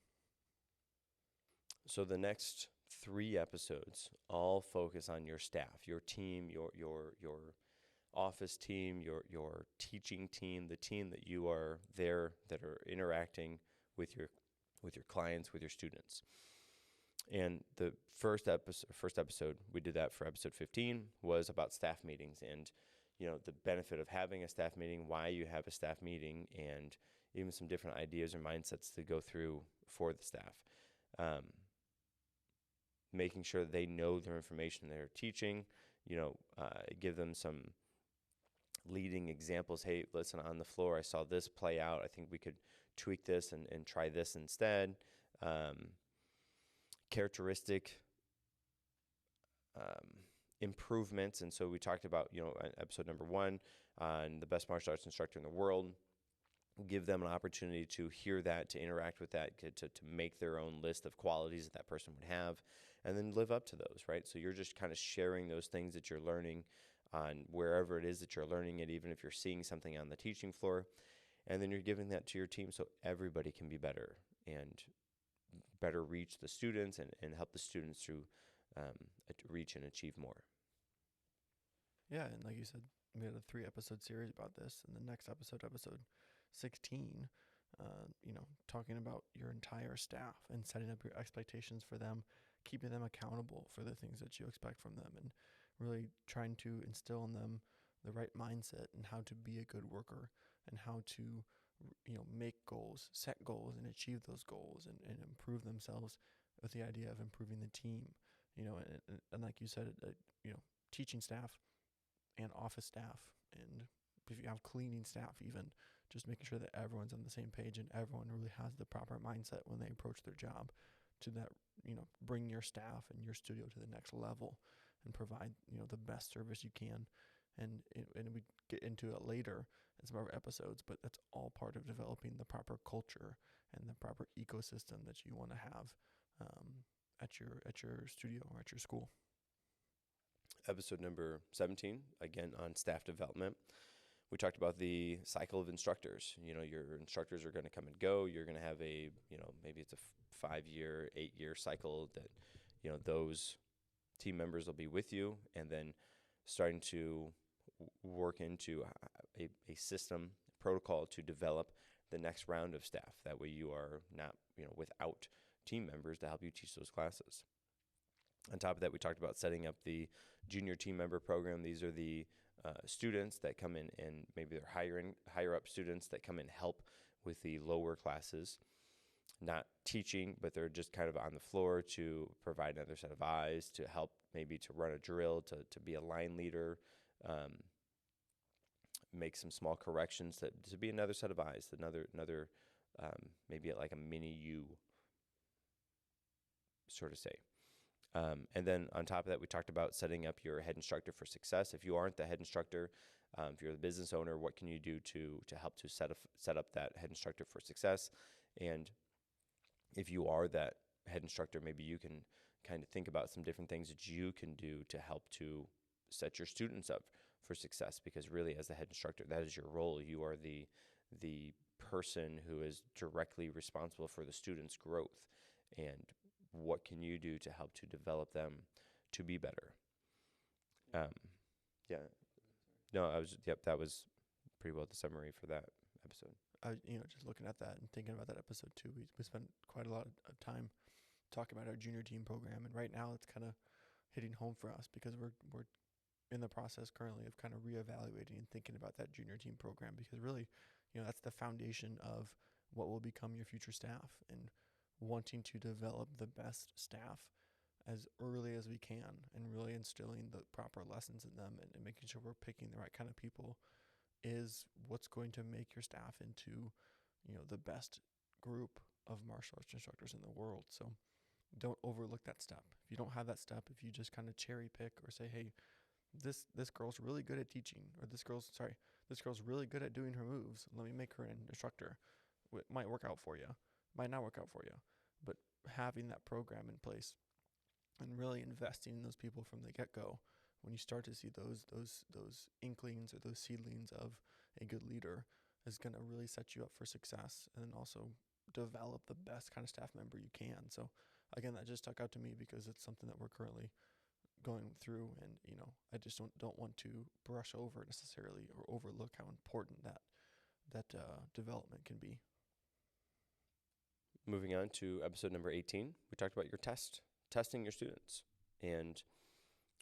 So the next 3 episodes all focus on your staff, your team, your office team, your teaching team, the team that you are there that are interacting with your clients, with your students. And the first episode, we did that for episode 15, was about staff meetings and the benefit of having a staff meeting, why you have a staff meeting, and even some different ideas or mindsets to go through for the staff. Making sure that they know their information they're teaching, give them some leading examples. Hey, listen, on the floor, I saw this play out. I think we could tweak this and try this instead. Characteristic improvements. And so we talked about, episode number 1 on the best martial arts instructor in the world. Give them an opportunity to hear that, to interact with that, to make their own list of qualities that person would have, and then live up to those, right? So you're just kind of sharing those things that you're learning on wherever it is that you're learning it, even if you're seeing something on the teaching floor, and then you're giving that to your team so everybody can be better and better reach the students and help the students to reach and achieve more. Yeah, and like you said, we had a 3-episode series about this, and the next episode 16, talking about your entire staff and setting up your expectations for them, keeping them accountable for the things that you expect from them, and really trying to instill in them the right mindset and how to be a good worker, and how to make goals, set goals, and achieve those goals, and improve themselves with the idea of improving the team. And like you said, teaching staff and office staff, and if you have cleaning staff, even just making sure that everyone's on the same page and everyone really has the proper mindset when they approach their job, to that, bring your staff and your studio to the next level and provide, the best service you can. And we get into it later in some of our episodes, but that's all part of developing the proper culture and the proper ecosystem that you want to have at your studio or at your school. Episode number 17, again on staff development. We talked about the cycle of instructors. Your instructors are going to come and go. You're going to have a, maybe it's a 5-year, 8-year cycle that, those team members will be with you, and then starting to work into a system protocol to develop the next round of staff. That way you are not, without team members to help you teach those classes. On top of that, we talked about setting up the junior team member program. These are the students that come in, and maybe they're higher up students that come and help with the lower classes, not teaching, but they're just kind of on the floor to provide another set of eyes, to help maybe to run a drill, to be a line leader, make some small corrections, to be another set of eyes, another maybe like a mini you, sort of say. And then on top of that, we talked about setting up your head instructor for success. If you aren't the head instructor, if you're the business owner, what can you do to help to set up that head instructor for success? And if you are that head instructor, maybe you can kind of think about some different things that you can do to help to set your students up for success. Because really, as the head instructor, that is your role. You are the person who is directly responsible for the students' growth. And what can you do to help to develop them to be better? That was pretty well the summary for that episode. Just looking at that and thinking about that episode too, we spent quite a lot of time talking about our junior team program, and right now it's kind of hitting home for us because we're in the process currently of kind of reevaluating and thinking about that junior team program, because really, that's the foundation of what will become your future staff, and wanting to develop the best staff as early as we can, and really instilling the proper lessons in them, and making sure we're picking the right kind of people is what's going to make your staff into, the best group of martial arts instructors in the world. So don't overlook that step. If you don't have that step, if you just kind of cherry pick or say, hey, this girl's really good at teaching, or this girl's really good at doing her moves, let me make her an instructor. It might work out for you, might not work out for you, but having that program in place and really investing in those people from the get-go, when you start to see those inklings or those seedlings of a good leader, is going to really set you up for success, and then also develop the best kind of staff member you can. So again, that just stuck out to me because it's something that we're currently going through, and I just don't want to brush over necessarily or overlook how important that development can be. Moving on to episode number 18, we talked about your testing your students, and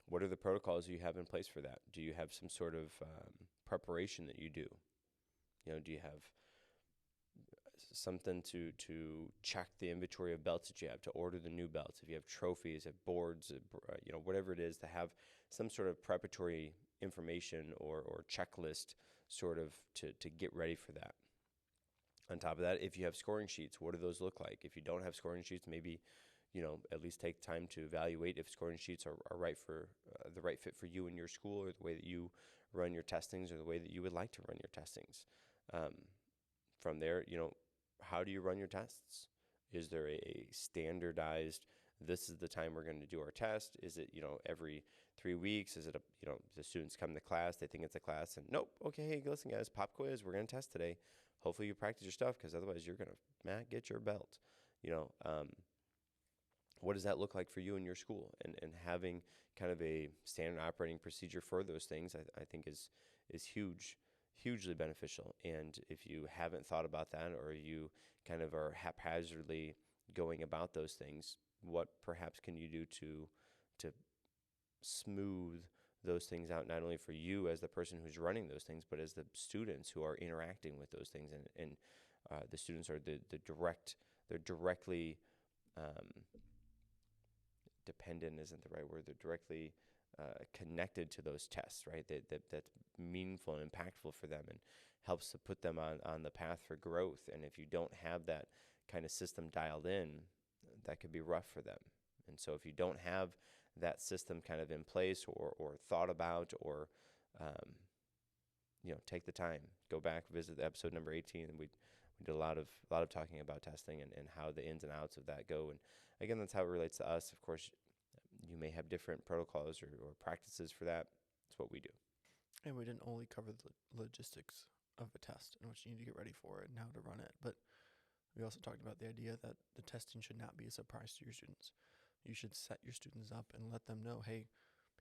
what are the protocols you have in place for that? Do you have some sort of preparation that you do? Do you have something to check the inventory of belts that you have, to order the new belts? If you have trophies, have boards, whatever it is, to have some sort of preparatory information or checklist sort of to get ready for that. On top of that, if you have scoring sheets, what do those look like? If you don't have scoring sheets, maybe at least take time to evaluate if scoring sheets are right for the right fit for you and your school, or the way that you run your testings, or the way that you would like to run your testings. From there, how do you run your tests? Is there a standardized, this is the time we're going to do our test? Is it, every 3 weeks? Is it the students come to class, they think it's a class, and nope, okay, hey, listen guys, pop quiz, we're going to test today. Hopefully you practice your stuff, because otherwise you're going to not get your belt. What does that look like for you and your school? And having kind of a standard operating procedure for those things, I think is hugely beneficial. And if you haven't thought about that, or you kind of are haphazardly going about those things, what perhaps can you do to smooth those things out, not only for you as the person who's running those things, but as the students who are interacting with those things. And the students are they're directly dependent isn't the right word. They're directly connected to those tests, right? That's meaningful and impactful for them and helps to put them on the path for growth. And if you don't have that kind of system dialed in, that could be rough for them. And so if you don't have that system kind of in place or thought about or, take the time, go back, visit episode number 18. And we did a lot of talking about testing and how the ins and outs of that go. And again, that's how it relates to us. Of course, you may have different protocols or practices for that. It's what we do. And we didn't only cover the logistics of a test and what you need to get ready for it and how to run it, but we also talked about the idea that the testing should not be a surprise to your students. You should set your students up and let them know, hey,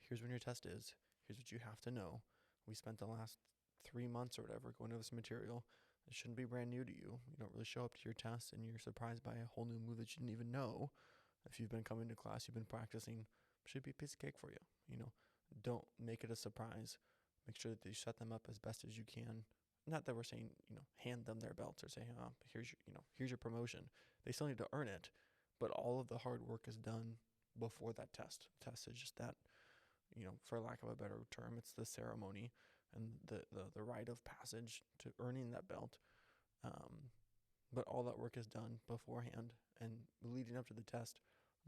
here's when your test is. Here's what you have to know. We spent the last 3 months or whatever going over this material. It shouldn't be brand new to you. You don't really show up to your test and you're surprised by a whole new move that you didn't even know. If you've been coming to class, you've been practicing, should be a piece of cake for you. Don't make it a surprise. Make sure that you set them up as best as you can. Not that we're saying, hand them their belts or say, here's your promotion. They still need to earn it, but all of the hard work is done before that test. The test is just that, for lack of a better term, it's the ceremony and the rite of passage to earning that belt. But all that work is done beforehand and leading up to the test.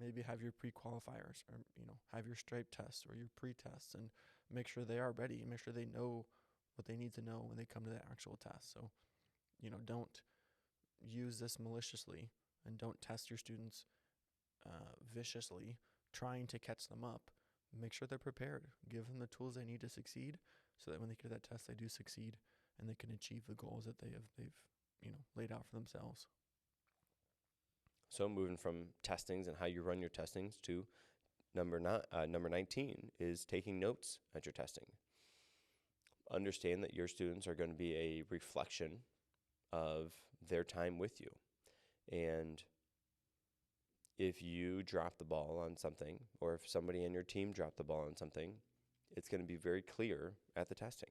Maybe have your pre-qualifiers or, have your stripe tests or your pre-tests and make sure they are ready. Make sure they know what they need to know when they come to the actual test. So, don't use this maliciously and don't test your students viciously, trying to catch them up. Make sure they're prepared. Give them the tools they need to succeed so that when they get to that test, they do succeed and they can achieve the goals that they've laid out for themselves. So moving from testings and how you run your testings to number 19 is taking notes at your testing. Understand that your students are going to be a reflection of their time with you. And if you drop the ball on something, or if somebody in your team dropped the ball on something, it's going to be very clear at the testing.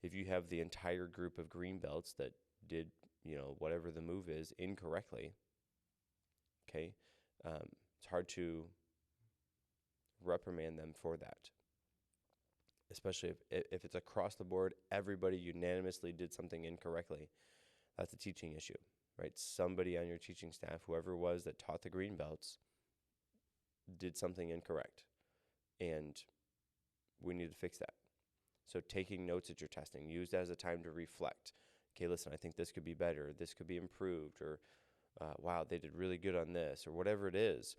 If you have the entire group of green belts that did, whatever the move is incorrectly, okay, it's hard to reprimand them for that. Especially if it's across the board, everybody unanimously did something incorrectly. That's a teaching issue, right? Somebody on your teaching staff, whoever it was that taught the green belts, did something incorrect. And we need to fix that. So taking notes at your testing, used as a time to reflect. Okay, listen, I think this could be better. This could be improved. Or, wow, they did really good on this. Or whatever it is.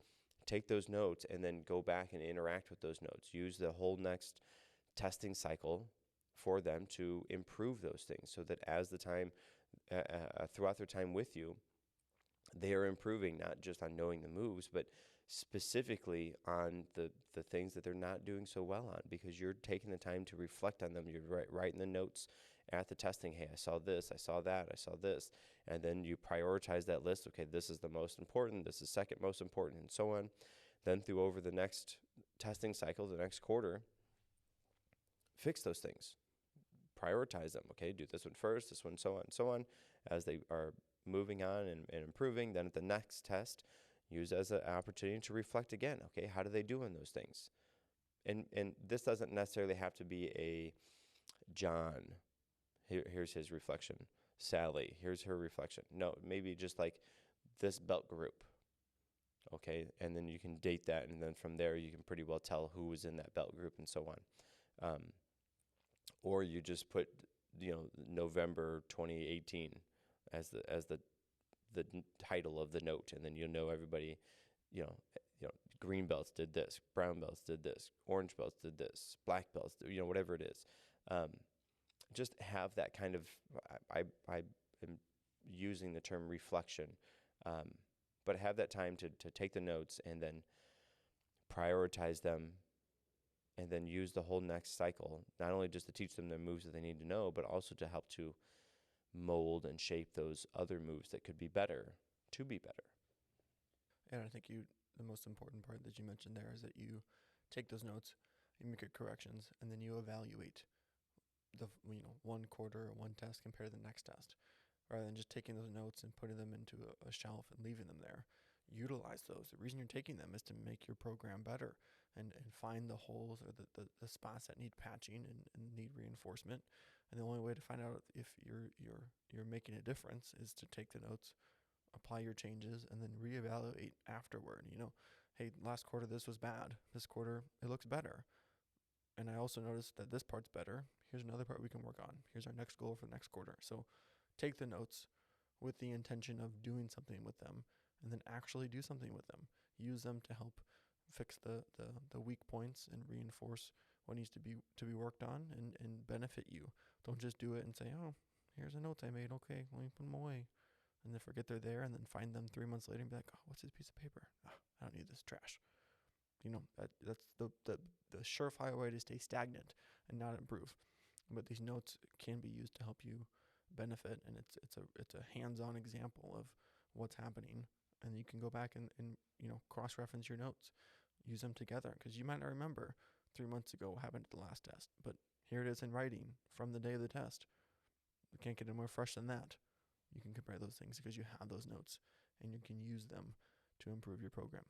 Take those notes and then go back and interact with those notes. Use the whole next testing cycle for them to improve those things so that as the time, throughout their time with you, they are improving not just on knowing the moves, but specifically on the things that they're not doing so well on, because you're taking the time to reflect on them. You're writing the notes at the testing. Hey, I saw this, I saw that, I saw this. And then you prioritize that list. Okay, this is the most important, this is second most important, and so on. Then through over the next testing cycle, the next quarter, fix those things. Prioritize them. Okay, do this one first, this one, so on, so on. As they are moving on and improving, then at the next test, use as an opportunity to reflect again. Okay, how do they do in those things? And this doesn't necessarily have to be a John, here's his reflection. Sally, here's her reflection. No, maybe just like this belt group. Okay, and then you can date that, and then from there you can pretty well tell who was in that belt group and so on. Or you just put, November 2018 as the title of the note, and then you'll know everybody, green belts did this, brown belts did this, orange belts did this, black belts, whatever it is. Just have that kind of, I am using the term reflection, but have that time to take the notes and then prioritize them, and then use the whole next cycle, not only just to teach them the moves that they need to know, but also to help to mold and shape those other moves that could be better to be better. And I think the most important part that you mentioned there is that you take those notes you make your corrections, and then you evaluate one quarter or one test compared to the next test, rather than just taking those notes and putting them into a shelf and leaving them there. Utilize those. The reason you're taking them is to make your program better and find the holes or the spots that need patching and need reinforcement. And the only way to find out if you're making a difference is to take the notes, apply your changes, and then reevaluate afterward. Hey, last quarter this was bad. This quarter it looks better. And I also noticed that this part's better. Here's another part we can work on. Here's our next goal for the next quarter. So take the notes with the intention of doing something with them, and then actually do something with them. Use them to help fix the weak points and reinforce what needs to be worked on and benefit you. Don't just do it and say, oh, here's the notes I made. Okay, let me put them away. And then forget they're there, and then find them 3 months later and be like, oh, what's this piece of paper? Oh, I don't need this trash. That's the surefire way to stay stagnant and not improve. But these notes can be used to help you benefit, and it's a hands-on example of what's happening. And you can go back and cross-reference your notes, use them together, because you might not remember 3 months ago what happened at the last test, but here it is in writing from the day of the test. You can't get any more fresh than that. You can compare those things because you have those notes, and you can use them to improve your program.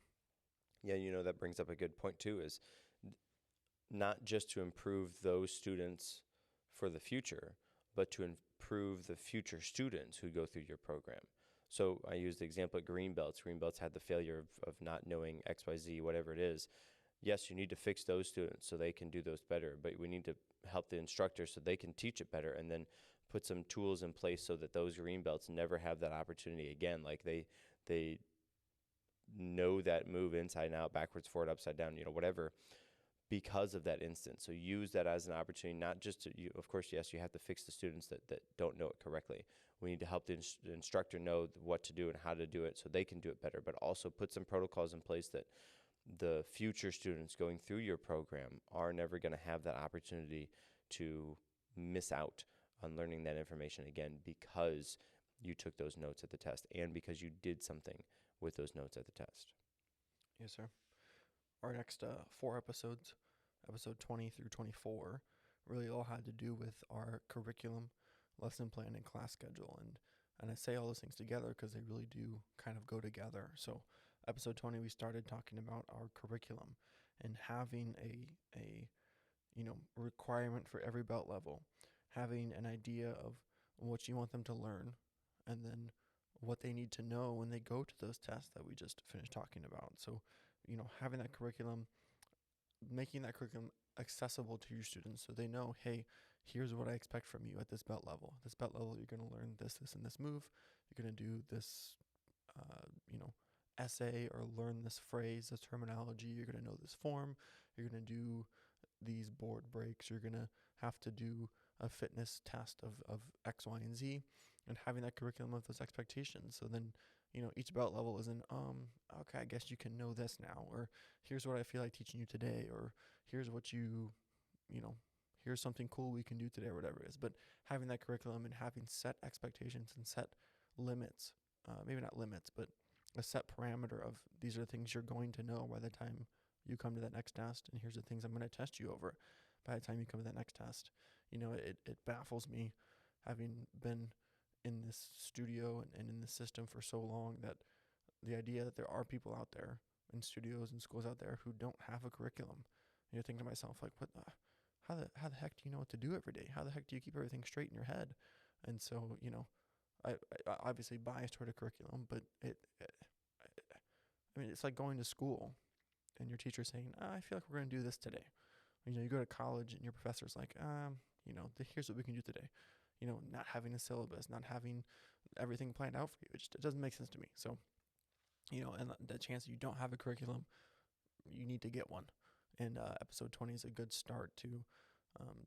Yeah, that brings up a good point too, is not just to improve those students for the future, but to improve the future students who go through your program. So I used the example of Greenbelts. Greenbelts had the failure of not knowing XYZ, whatever it is. Yes, you need to fix those students so they can do those better, but we need to help the instructors so they can teach it better, and then put some tools in place so that those Greenbelts never have that opportunity again. Like they know that move inside and out, backwards, forward, upside down, whatever, because of that instance. So use that as an opportunity, not just to, of course, yes, you have to fix the students that don't know it correctly. We need to help the instructor know what to do and how to do it so they can do it better, but also put some protocols in place that the future students going through your program are never going to have that opportunity to miss out on learning that information again, because you took those notes at the test and because you did something with those notes at the test. Yes, sir. Our next 4 episodes, episode 20 through 24, really all had to do with our curriculum, lesson plan, and class schedule. And I say all those things together because they really do kind of go together. So episode 20, we started talking about our curriculum and having a requirement for every belt level, having an idea of what you want them to learn, and then what they need to know when they go to those tests that we just finished talking about. So, having that curriculum, making that curriculum accessible to your students so they know, hey, here's what I expect from you at this belt level. This belt level, you're going to learn this, and this move. You're going to do this, essay, or learn this phrase, this terminology. You're going to know this form. You're going to do these board breaks. You're going to have to do a fitness test of X, Y, and Z, and having that curriculum of those expectations. So then, each belt level isn't, okay, I guess you can know this now, or here's what I feel like teaching you today, or here's what here's something cool we can do today, or whatever it is. But having that curriculum and having set expectations and set limits, maybe not limits, but a set parameter of these are the things you're going to know by the time you come to that next test, and here's the things I'm going to test you over by the time you come to that next test. It baffles me, having been in this studio and in this system for so long, that the idea that there are people out there in studios and schools out there who don't have a curriculum. And you're thinking to myself, like, how the heck do you know what to do every day? How the heck do you keep everything straight in your head? And so, I obviously biased toward a curriculum, but it's like going to school and your teacher saying, I feel like we're going to do this today. You go to college and your professor's like, here's what we can do today. Not having a syllabus, not having everything planned out for you. It doesn't make sense to me. So, and the chance that you don't have a curriculum, you need to get one. And episode 20 is a good start to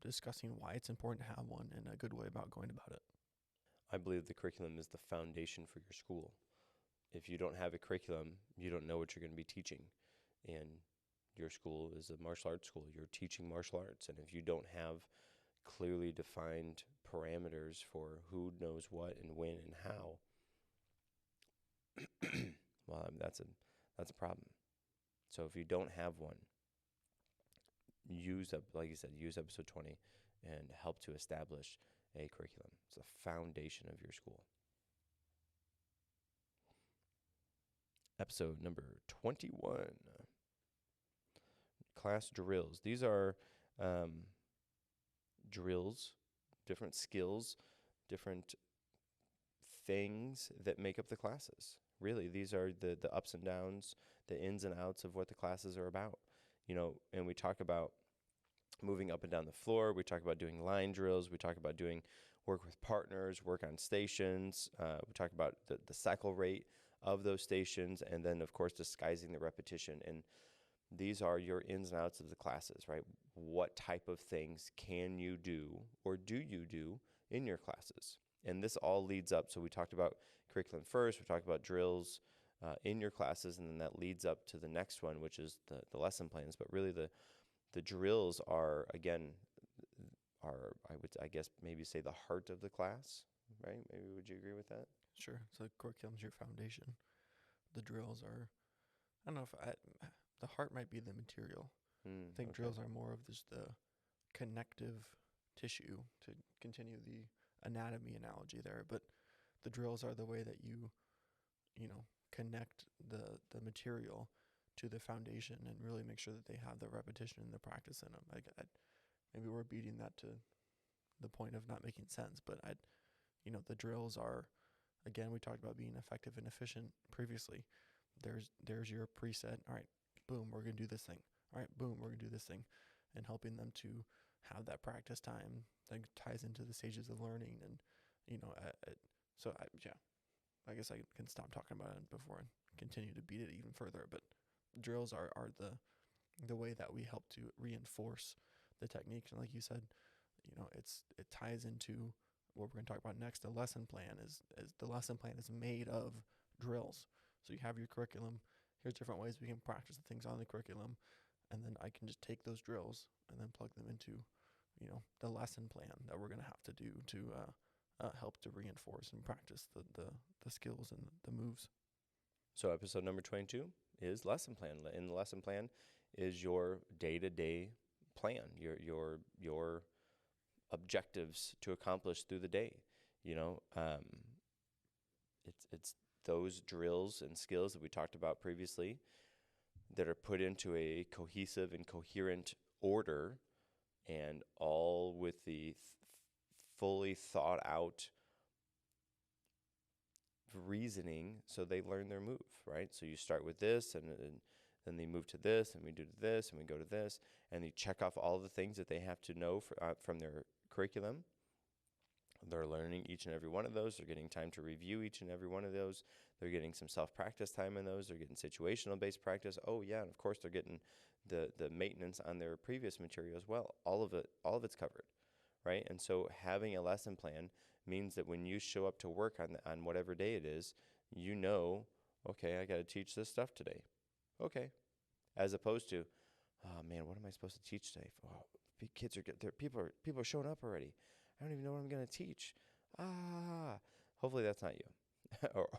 discussing why it's important to have one and a good way about going about it. I believe the curriculum is the foundation for your school. If you don't have a curriculum, you don't know what you're going to be teaching. And your school is a martial arts school. You're teaching martial arts. And if you don't have clearly defined parameters for who knows what and when and how, well, that's a problem. So if you don't have one, use up, like you said, use episode 20 and help to establish a curriculum. It's the foundation of your school. Episode number 21, class drills. These are drills, different skills, different things that make up the classes. Really, these are the ups and downs, the ins and outs of what the classes are about. And we talk about moving up and down the floor. We talk about doing line drills. We talk about doing work with partners, work on stations. We talk about the cycle rate of those stations, and then, of course, disguising the repetition. And these are your ins and outs of the classes, right? What type of things can you do or do you do in your classes? And this all leads up. So we talked about curriculum first. We talked about drills in your classes, and then that leads up to the next one, which is the lesson plans. But really, the drills are, again, I guess maybe say the heart of the class, right? Maybe would you agree with that? Sure. So the curriculum's your foundation. The drills are, I don't know if the heart might be the material. I think drills are more of just the connective tissue, to continue the anatomy analogy there. But the drills are the way that you connect the material to the foundation and really make sure that they have the repetition and the practice in them. Maybe we're beating that to the point of not making sense, but the drills are, again, we talked about being effective and efficient previously. There's your preset. All right, boom, we're going to do this thing. All right, boom, we're going to do this thing. And helping them to have that practice time that ties into the stages of learning. And, I guess I can stop talking about it before and continue to beat it even further. But drills are the way that we help to reinforce the techniques. And like you said, it ties into what we're going to talk about next. The lesson plan is made of drills. So you have your curriculum. Here's different ways we can practice the things on the curriculum, and then I can just take those drills and then plug them into, the lesson plan that we're going to have to do to help to reinforce and practice the skills and the moves. So episode number 22 is lesson plan. In the lesson plan is your day-to-day plan, your objectives to accomplish through the day. It's those drills and skills that we talked about previously that are put into a cohesive and coherent order, and all with the fully thought out reasoning, so they learn their move, right? So you start with this, and then they move to this, and we do this, and we go to this, and you check off all the things that they have to know from their curriculum. They're learning each and every one of those. They're getting time to review each and every one of those. They're getting some self-practice time in those. They're getting situational-based practice. Oh, yeah, and of course they're getting the maintenance on their previous material as well. All of it's covered, right? And so having a lesson plan means that when you show up to work on whatever day it is, okay, I got to teach this stuff today. Okay. As opposed to, oh, man, what am I supposed to teach today? Oh, people are showing up already. I don't even know what I'm going to teach. Hopefully that's not you.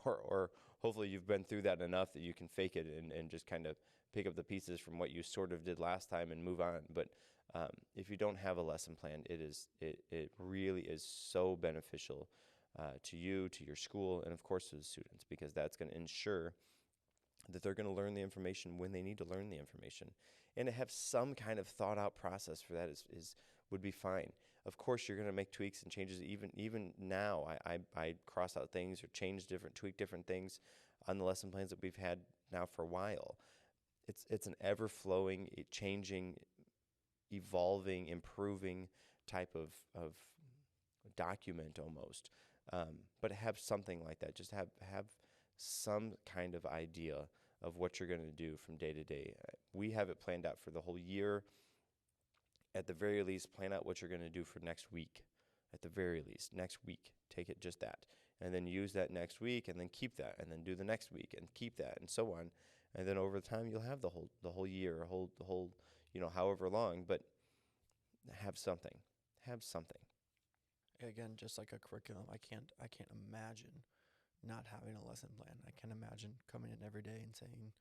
or hopefully you've been through that enough that you can fake it and just kind of pick up the pieces from what you sort of did last time and move on. But if you don't have a lesson plan, it really is so beneficial to you, to your school, and of course to the students, because that's going to ensure that they're going to learn the information when they need to learn the information. And to have some kind of thought out process for that would be fine. Of course, you're going to make tweaks and changes. Even now, I cross out things or tweak different things on the lesson plans that we've had now for a while. It's an ever-flowing, changing, evolving, improving type of document almost. But have something like that. Just have some kind of idea of what you're going to do from day to day. We have it planned out for the whole year. At the very least, plan out what you're going to do for next week. At the very least, next week, take it just that. And then use that next week, and then keep that, and then do the next week, and keep that, and so on. And then over time, you'll have the whole year, the whole however long. But have something. Again, just like a curriculum, I can't imagine not having a lesson plan. I can't imagine coming in every day and saying,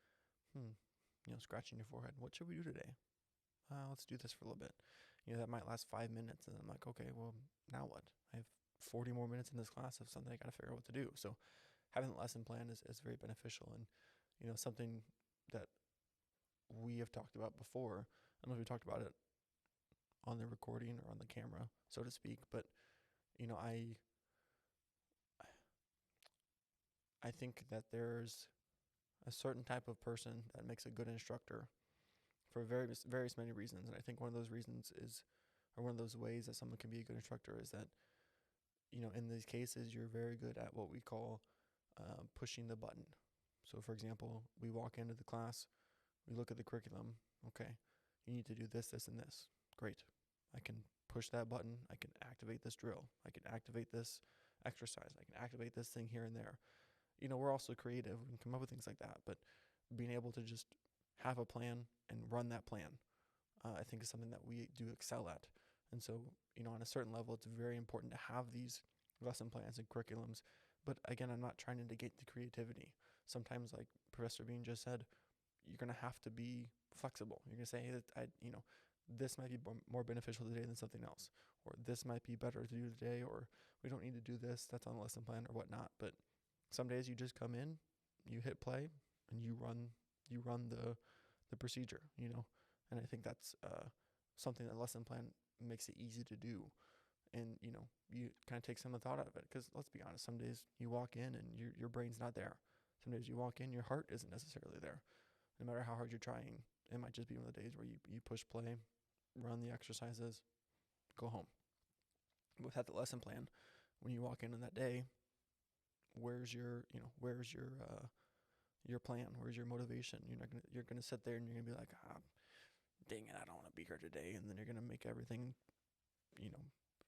scratching your forehead, what should we do today? let's do this for a little bit. That might last 5 minutes, and I'm like, okay, well, now what? I have 40 more minutes in this class of something I got to figure out what to do. So having the lesson plan is very beneficial, and something that we have talked about before. I don't know if we talked about it on the recording or on the camera, so to speak, but I think that there's a certain type of person that makes a good instructor for various many reasons, and I think one of those reasons is, or one of those ways that someone can be a good instructor is that in these cases you're very good at what we call pushing the button. So, for example, we walk into the class, we look at the curriculum. Okay, you need to do this, this, and this. Great. I can push that button. I can activate this drill. I can activate this exercise. I can activate this thing here and there. We're also creative. We can come up with things like that. But being able to just have a plan and run that plan, I think is something that we do excel at. And so, on a certain level, it's very important to have these lesson plans and curriculums. But again, I'm not trying to negate the creativity. Sometimes, like Professor Bean just said, you're going to have to be flexible. You're going to say, hey, this might be more beneficial today than something else, or this might be better to do today, or we don't need to do this, that's on the lesson plan or whatnot. But some days you just come in, you hit play, and you run the procedure, and I think that's something that lesson plan makes it easy to do. And you kind of take some of the thought out of it, because let's be honest, some days you walk in and your brain's not there. Some days you walk in, your heart isn't necessarily there. No matter how hard you're trying, it might just be one of the days where you push play, run the exercises, go home. Without the lesson plan, when you walk in on that day, where's your plan? Where's your motivation? You're gonna sit there and you're gonna be like, dang it, I don't want to be here today. And then you're gonna make everything,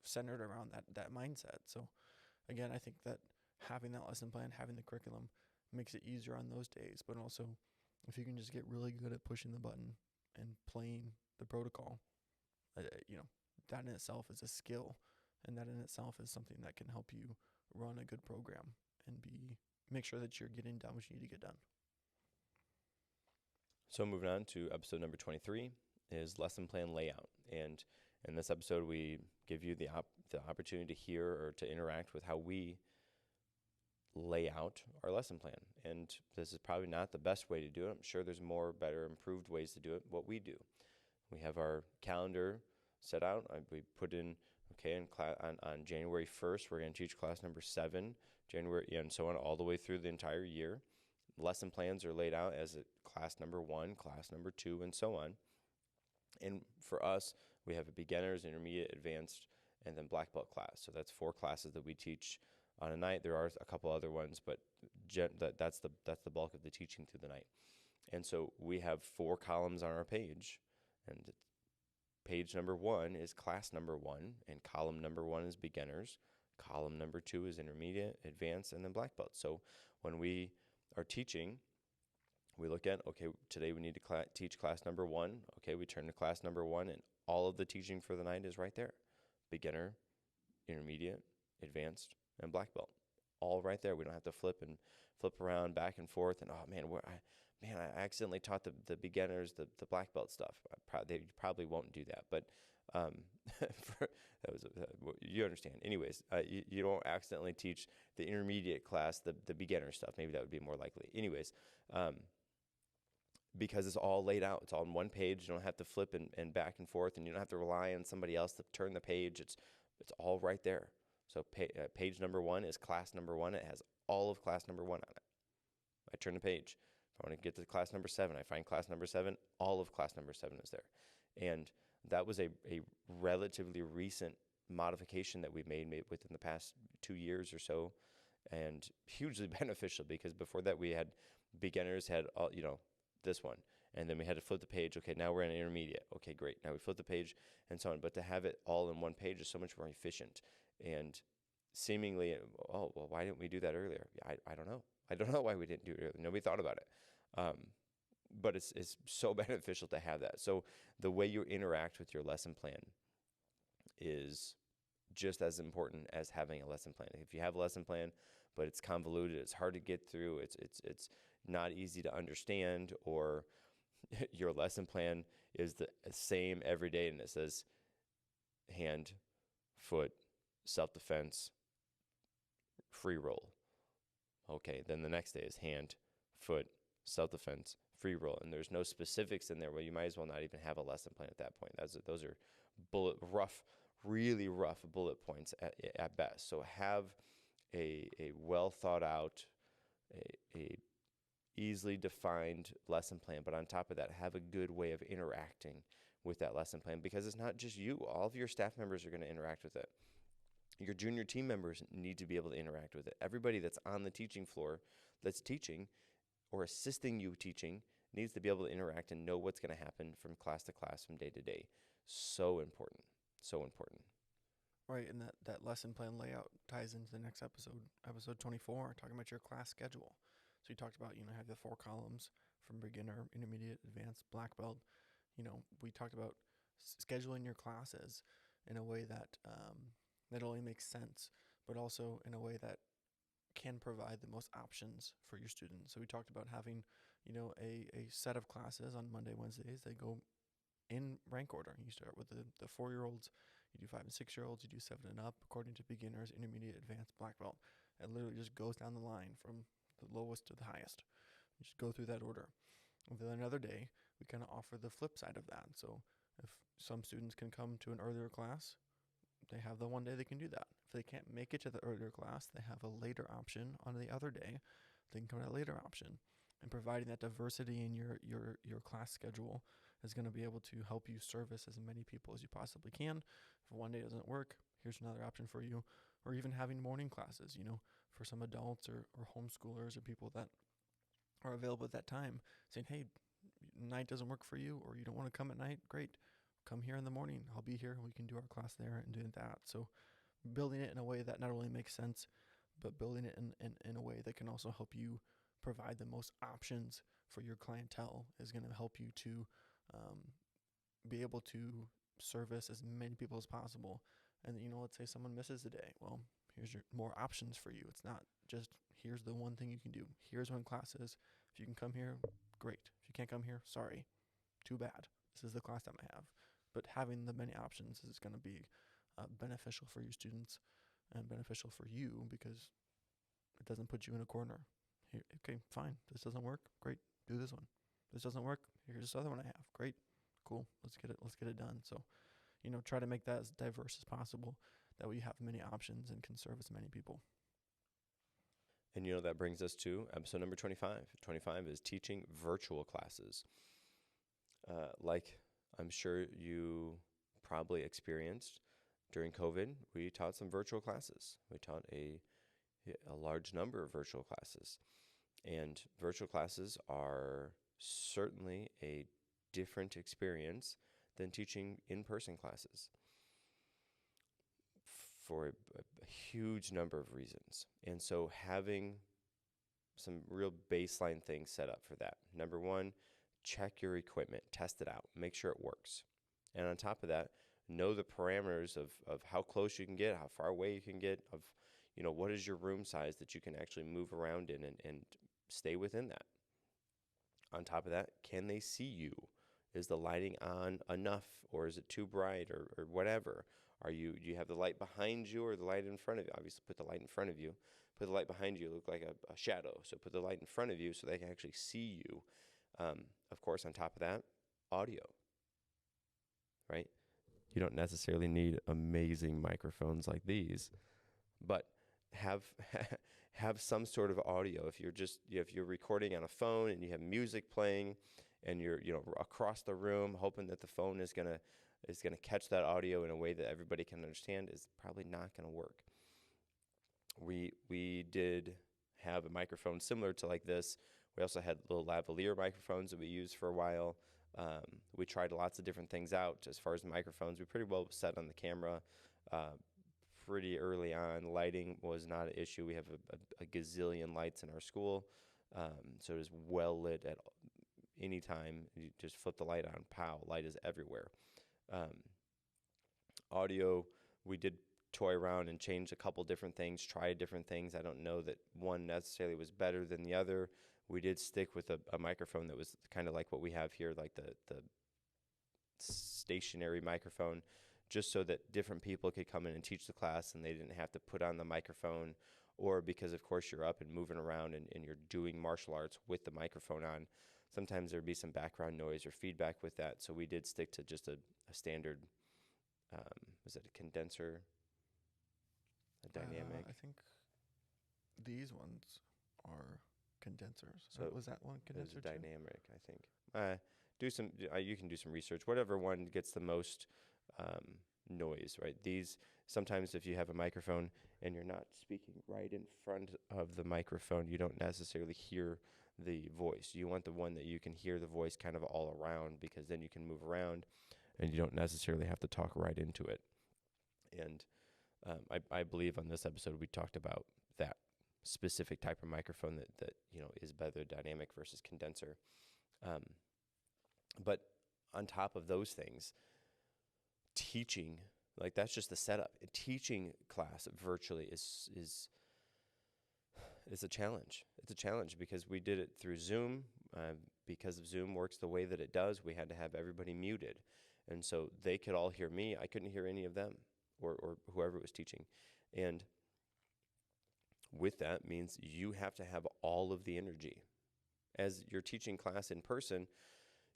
centered around that mindset. So again, I think that having that lesson plan, having the curriculum, makes it easier on those days. But also, if you can just get really good at pushing the button and playing the protocol, that in itself is a skill, and that in itself is something that can help you run a good program and make sure that you're getting done what you need to get done. So moving on to episode number 23 is lesson plan layout. And in this episode, we give you the opportunity to hear or to interact with how we lay out our lesson plan. And this is probably not the best way to do it. I'm sure there's more, better, improved ways to do it. What we do, we have our calendar set out. We put in, on January 1st, we're going to teach class number 7, January, and so on, all the way through the entire year. Lesson plans are laid out as class number 1, class number 2, and so on. And for us, we have a beginners, intermediate, advanced, and then black belt class. So that's 4 classes that we teach on a night. There are a couple other ones, but that's the bulk of the teaching through the night. And so we have 4 columns on our page, and page number 1 is class number 1, and column number 1 is beginners. Column number 2 is intermediate, advanced, and then black belt. So when we are teaching, we look at, today we need to teach class number 1. We turn to class number 1, and all of the teaching for the night is right there. Beginner, intermediate, advanced, and black belt. All right there. We don't have to flip around back and forth. And I accidentally taught the beginners the black belt stuff. They probably won't do that, but you understand. Anyways, you don't accidentally teach the intermediate class the beginner stuff. Maybe that would be more likely. Anyways, because it's all laid out. It's all on one page. You don't have to flip and back and forth, and you don't have to rely on somebody else to turn the page. It's all right there. So page number 1 is class number 1. It has all of class number 1 on it. I turn the page. If I want to get to class number 7, I find class number 7. All of class number 7 is there. And that was a relatively recent modification that we made within the past 2 years or so, and hugely beneficial, because before that we had beginners had all, this one, and then we had to flip the page. Okay, now we're in intermediate. Okay, great. Now we flip the page and so on. But to have it all in one page is so much more efficient. And seemingly, why didn't we do that earlier? I don't know. I don't know why we didn't do it earlier. Nobody thought about it. But it's so beneficial to have that. So the way you interact with your lesson plan is just as important as having a lesson plan. If you have a lesson plan, but it's convoluted, it's hard to get through, it's not easy to understand, or your lesson plan is the same every day, and it says hand, foot, self-defense, free roll. Okay, then the next day is hand, foot, self-defense, free roll, and there's no specifics in there. Well, you might as well not even have a lesson plan at that point. Those are really rough bullet points at best. So have a well thought out, a easily defined lesson plan, but on top of that, have a good way of interacting with that lesson plan, because it's not just you. All of your staff members are going to interact with it. Your junior team members need to be able to interact with it. Everybody that's on the teaching floor that's teaching or assisting you teaching needs to be able to interact and know what's going to happen from class to class, from day to day. So important. So important. Right, and that lesson plan layout ties into the next episode, episode 24, talking about your class schedule. So you talked about, have the 4 columns from beginner, intermediate, advanced, black belt. We talked about scheduling your classes in a way that not only makes sense, but also in a way that can provide the most options for your students. So we talked about having, a set of classes on Monday, Wednesdays. They go in rank order. You start with the 4-year-olds, you do 5 and 6-year-olds, you do 7 and up, according to beginners, intermediate, advanced, black belt. It literally just goes down the line from the lowest to the highest. You just go through that order. And then another day, we kind of offer the flip side of that. So if some students can come to an earlier class, they have the one day they can do that. If they can't make it to the earlier class, they have a later option on the other day. They can come to a later option. And providing that diversity in your class schedule is going to be able to help you service as many people as you possibly can. If one day doesn't work, here's another option for you. Or even having morning classes, for some adults or homeschoolers or people that are available at that time, saying, hey, night doesn't work for you, or you don't want to come at night, great. Come here in the morning. I'll be here. We can do our class there and doing that. So building it in a way that not only makes sense, but building it in a way that can also help you provide the most options for your clientele is going to help you to be able to service as many people as possible. And, let's say someone misses a day. Well, here's your more options for you. It's not just here's the one thing you can do. Here's when class is. If you can come here, great. If you can't come here, sorry. Too bad. This is the class time I have. But having the many options is going to be beneficial for your students and beneficial for you, because it doesn't put you in a corner. Here, okay, fine. This doesn't work. Great. Do this one. This doesn't work. Here's this other one I have. Great. Cool. Let's get it done. So, try to make that as diverse as possible. That way you have many options and can service many people. And that brings us to episode number 25. 25 is teaching virtual classes. Like I'm sure you probably experienced during COVID, we taught some virtual classes. We taught a large number of virtual classes. And virtual classes are certainly a different experience than teaching in-person classes for a huge number of reasons. And so having some real baseline things set up for that. Number one, check your equipment, test it out, make sure it works. And on top of that, know the parameters of how close you can get, how far away you can get, of what is your room size that you can actually move around in and stay within that. On top of that, can they see you? Is the lighting on enough, or is it too bright, or whatever? Do you have the light behind you or the light in front of you? Obviously, put the light in front of you. Put the light behind you, look like a shadow. So put the light in front of you so they can actually see you. Of course, on top of that, audio, right? You don't necessarily need amazing microphones like these, but have some sort of audio. If you're recording on a phone and you have music playing, and you're across the room, hoping that the phone is gonna catch that audio in a way that everybody can understand, is probably not gonna work. We did have a microphone similar to like this. We also had little lavalier microphones that we used for a while. We tried lots of different things out as far as microphones. We pretty well set on the camera pretty early on. Lighting was not an issue. We have a gazillion lights in our school, so it is well lit at any time. You just flip the light on, pow, light is everywhere. Audio, we did toy around and change a couple different things, try different things. I don't know that one necessarily was better than the other. We did stick with a microphone that was kind of like what we have here, like the stationary microphone, just so that different people could come in and teach the class and they didn't have to put on the microphone, or because of course you're up and moving around and you're doing martial arts with the microphone on. Sometimes there'd be some background noise or feedback with that. So we did stick to just a standard, was it a condenser, a dynamic? I think these ones are condensers. So Or was that one It was condenser a too? dynamic, I think. You can do some research. Whatever one gets the most noise, right? These sometimes, if you have a microphone and you're not speaking right in front of the microphone, you don't necessarily hear the voice. You want the one that you can hear the voice kind of all around, because then you can move around and you don't necessarily have to talk right into it. And I believe on this episode we talked about that specific type of microphone that is better dynamic versus condenser. But on top of those things, teaching, like, that's just the setup. Teaching class virtually is a challenge. It's a challenge because we did it through Zoom. Because of Zoom works the way that it does, we had to have everybody muted. And so they could all hear me. I couldn't hear any of them or whoever was teaching. And with that means you have to have all of the energy. As you're teaching class in person,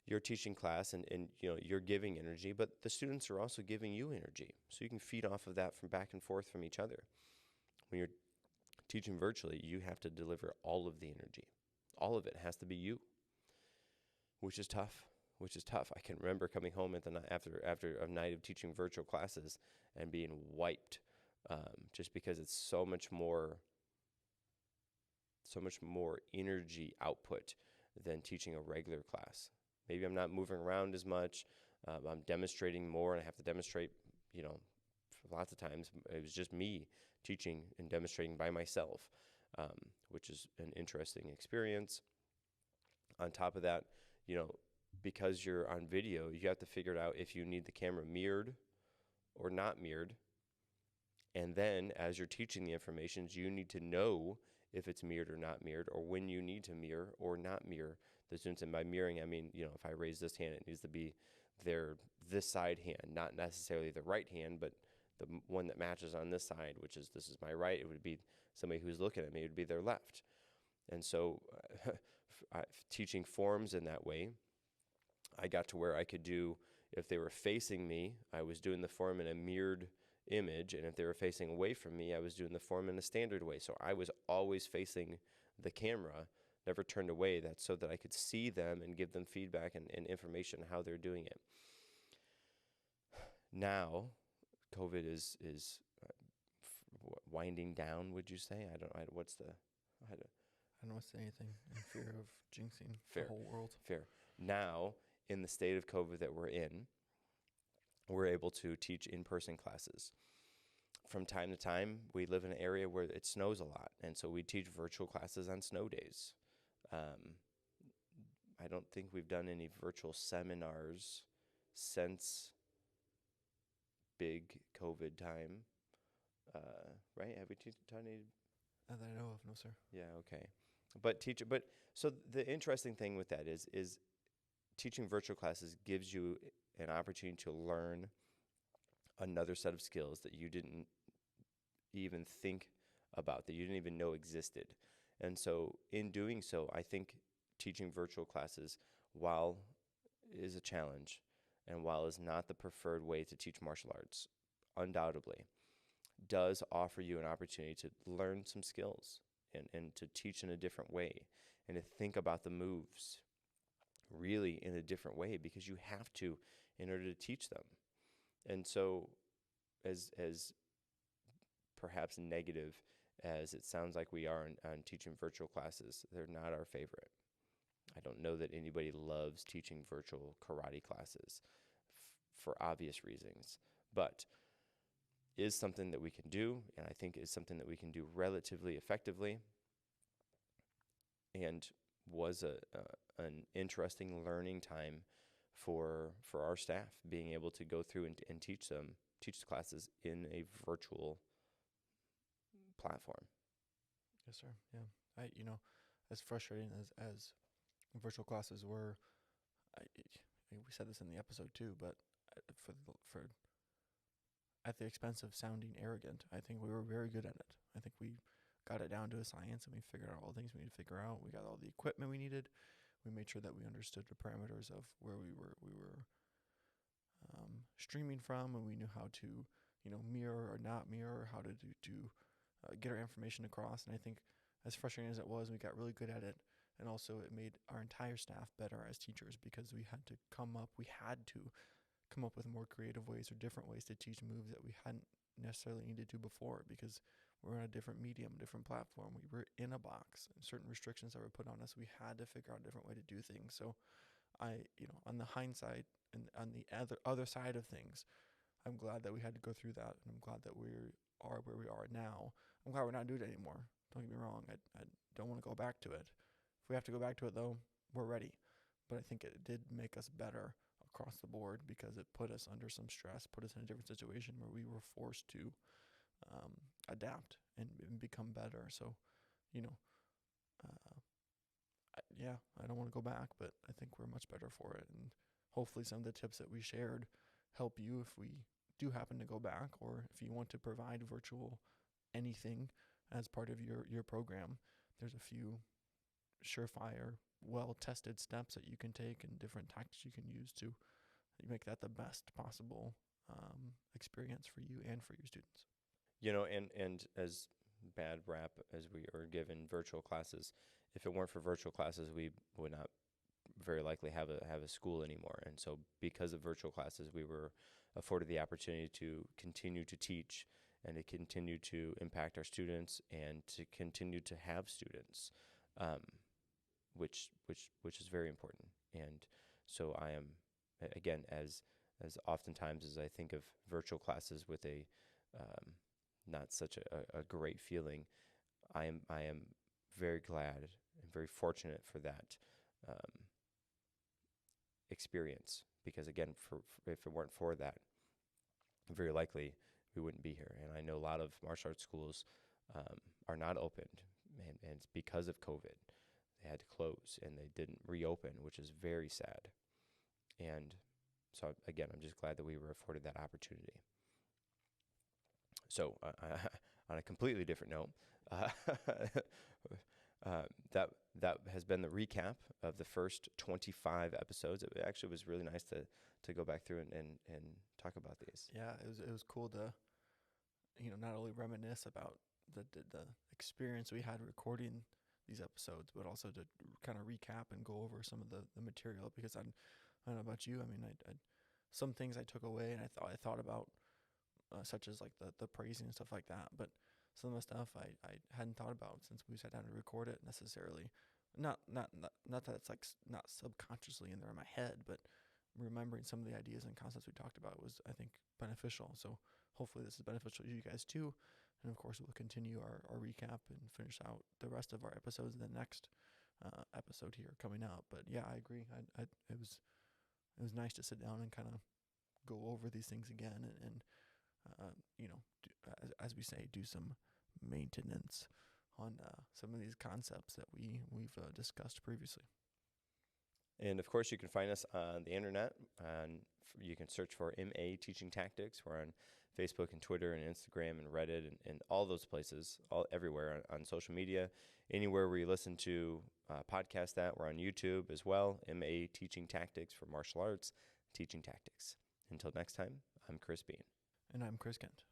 you're teaching class and you're giving energy, but the students are also giving you energy. So you can feed off of that from back and forth from each other. When you're teaching virtually, you have to deliver all of the energy. All of it has to be you, which is tough. I can remember coming home after a night of teaching virtual classes and being wiped, just because it's so much more energy output than teaching a regular class. Maybe I'm not moving around as much. I'm demonstrating more, and I have to demonstrate, lots of times it was just me teaching and demonstrating by myself, which is an interesting experience. On top of that, because you're on video, you have to figure out if you need the camera mirrored or not mirrored. And then as you're teaching the information, you need to know if it's mirrored or not mirrored, or when you need to mirror or not mirror the students. And by mirroring, I mean, if I raise this hand, it needs to be this side hand, not necessarily the right hand, but the one that matches on this side, this is my right. It would be somebody who's looking at me, it would be their left. And so teaching forms in that way, I got to where I could do, if they were facing me, I was doing the form in a mirrored image, and if they were facing away from me, I was doing the form in a standard way. So I was always facing the camera, never turned away, that's so that I could see them and give them feedback and information how they're doing it. Now, COVID is winding down, would you say? I don't know what's anything in fear of jinxing Fair. the whole world. Fair. Now, in the state of COVID that we're in, we're able to teach in-person classes. From time to time, we live in an area where it snows a lot, and so we teach virtual classes on snow days. I don't think we've done any virtual seminars since big COVID time, right? Have we done any? Not that I know of, no, sir. Yeah, okay. So the interesting thing with that is teaching virtual classes gives you an opportunity to learn another set of skills that you didn't even think about, that you didn't even know existed. And so in doing so, I think teaching virtual classes, while is a challenge and while is not the preferred way to teach martial arts, undoubtedly, does offer you an opportunity to learn some skills and to teach in a different way and to think about the moves really in a different way, because you have to in order to teach them. And so as perhaps negative as it sounds like we are on teaching virtual classes, they're not our favorite. I don't know that anybody loves teaching virtual karate classes for obvious reasons, but is something that we can do, and I think is something that we can do relatively effectively, and was an interesting learning time for our staff, being able to go through and teach the classes in a virtual platform. Yes, sir. Yeah. As frustrating as virtual classes were, we said this in the episode too, but for at the expense of sounding arrogant, I think we were very good at it. I think we got it down to a science, and we figured out all the things we need to figure out. We got all the equipment we needed. We made sure that we understood the parameters of where we were streaming from, and we knew how to, mirror or not mirror, how to get our information across. And I think, as frustrating as it was, we got really good at it. And also, it made our entire staff better as teachers, because we had to come up with more creative ways or different ways to teach moves that we hadn't necessarily needed to before, because we're on a different medium, different platform. We were in a box, and certain restrictions that were put on us. We had to figure out a different way to do things. So on the hindsight and on the other side of things, I'm glad that we had to go through that, and I'm glad that we are where we are now. I'm glad we're not doing it anymore. Don't get me wrong. I don't want to go back to it. If we have to go back to it, though, we're ready. But I think it did make us better across the board, because it put us under some stress, put us in a different situation where we were forced to adapt and become better. So, I don't want to go back, but I think we're much better for it. And hopefully some of the tips that we shared help you if we do happen to go back, or if you want to provide virtual anything as part of your program. There's a few surefire, well-tested steps that you can take and different tactics you can use to make that the best possible experience for you and for your students. And as bad rap as we are given virtual classes, if it weren't for virtual classes, we would not very likely have a school anymore. And so because of virtual classes, we were afforded the opportunity to continue to teach and to continue to impact our students and to continue to have students, which is very important. And so I am, again, as oftentimes as I think of virtual classes with a not such a great feeling, I am very glad and very fortunate for that experience, because again, if it weren't for that, very likely we wouldn't be here. And I know a lot of martial arts schools are not opened, and it's because of COVID. They had to close and they didn't reopen, which is very sad. And so again, I'm just glad that we were afforded that opportunity. So on a completely different note, that has been the recap of the first 25 episodes. It actually was really nice to go back through and talk about these. Yeah, it was cool to not only reminisce about the experience we had recording these episodes, but also to kind of recap and go over some of the material, because I don't know about you. I mean, I some things I took away and I thought about, such as like the praising and stuff like that, but some of the stuff I hadn't thought about since we sat down to record it necessarily. Not that it's like not subconsciously in there in my head, but remembering some of the ideas and concepts we talked about was, I think, beneficial. So hopefully this is beneficial to you guys too. And of course, we'll continue our recap and finish out the rest of our episodes in the next episode here coming up. But yeah, I agree. It was nice to sit down and kind of go over these things again and as we say, do some maintenance on some of these concepts that we've discussed previously. And of course, you can find us on the internet, and you can search for MA Teaching Tactics. We're on Facebook and Twitter and Instagram and Reddit and all those places, everywhere on social media, anywhere where you listen to podcasts. That we're on YouTube as well. MA Teaching Tactics for martial arts, teaching tactics. Until next time, I'm Chris Bean. And I'm Chris Kent.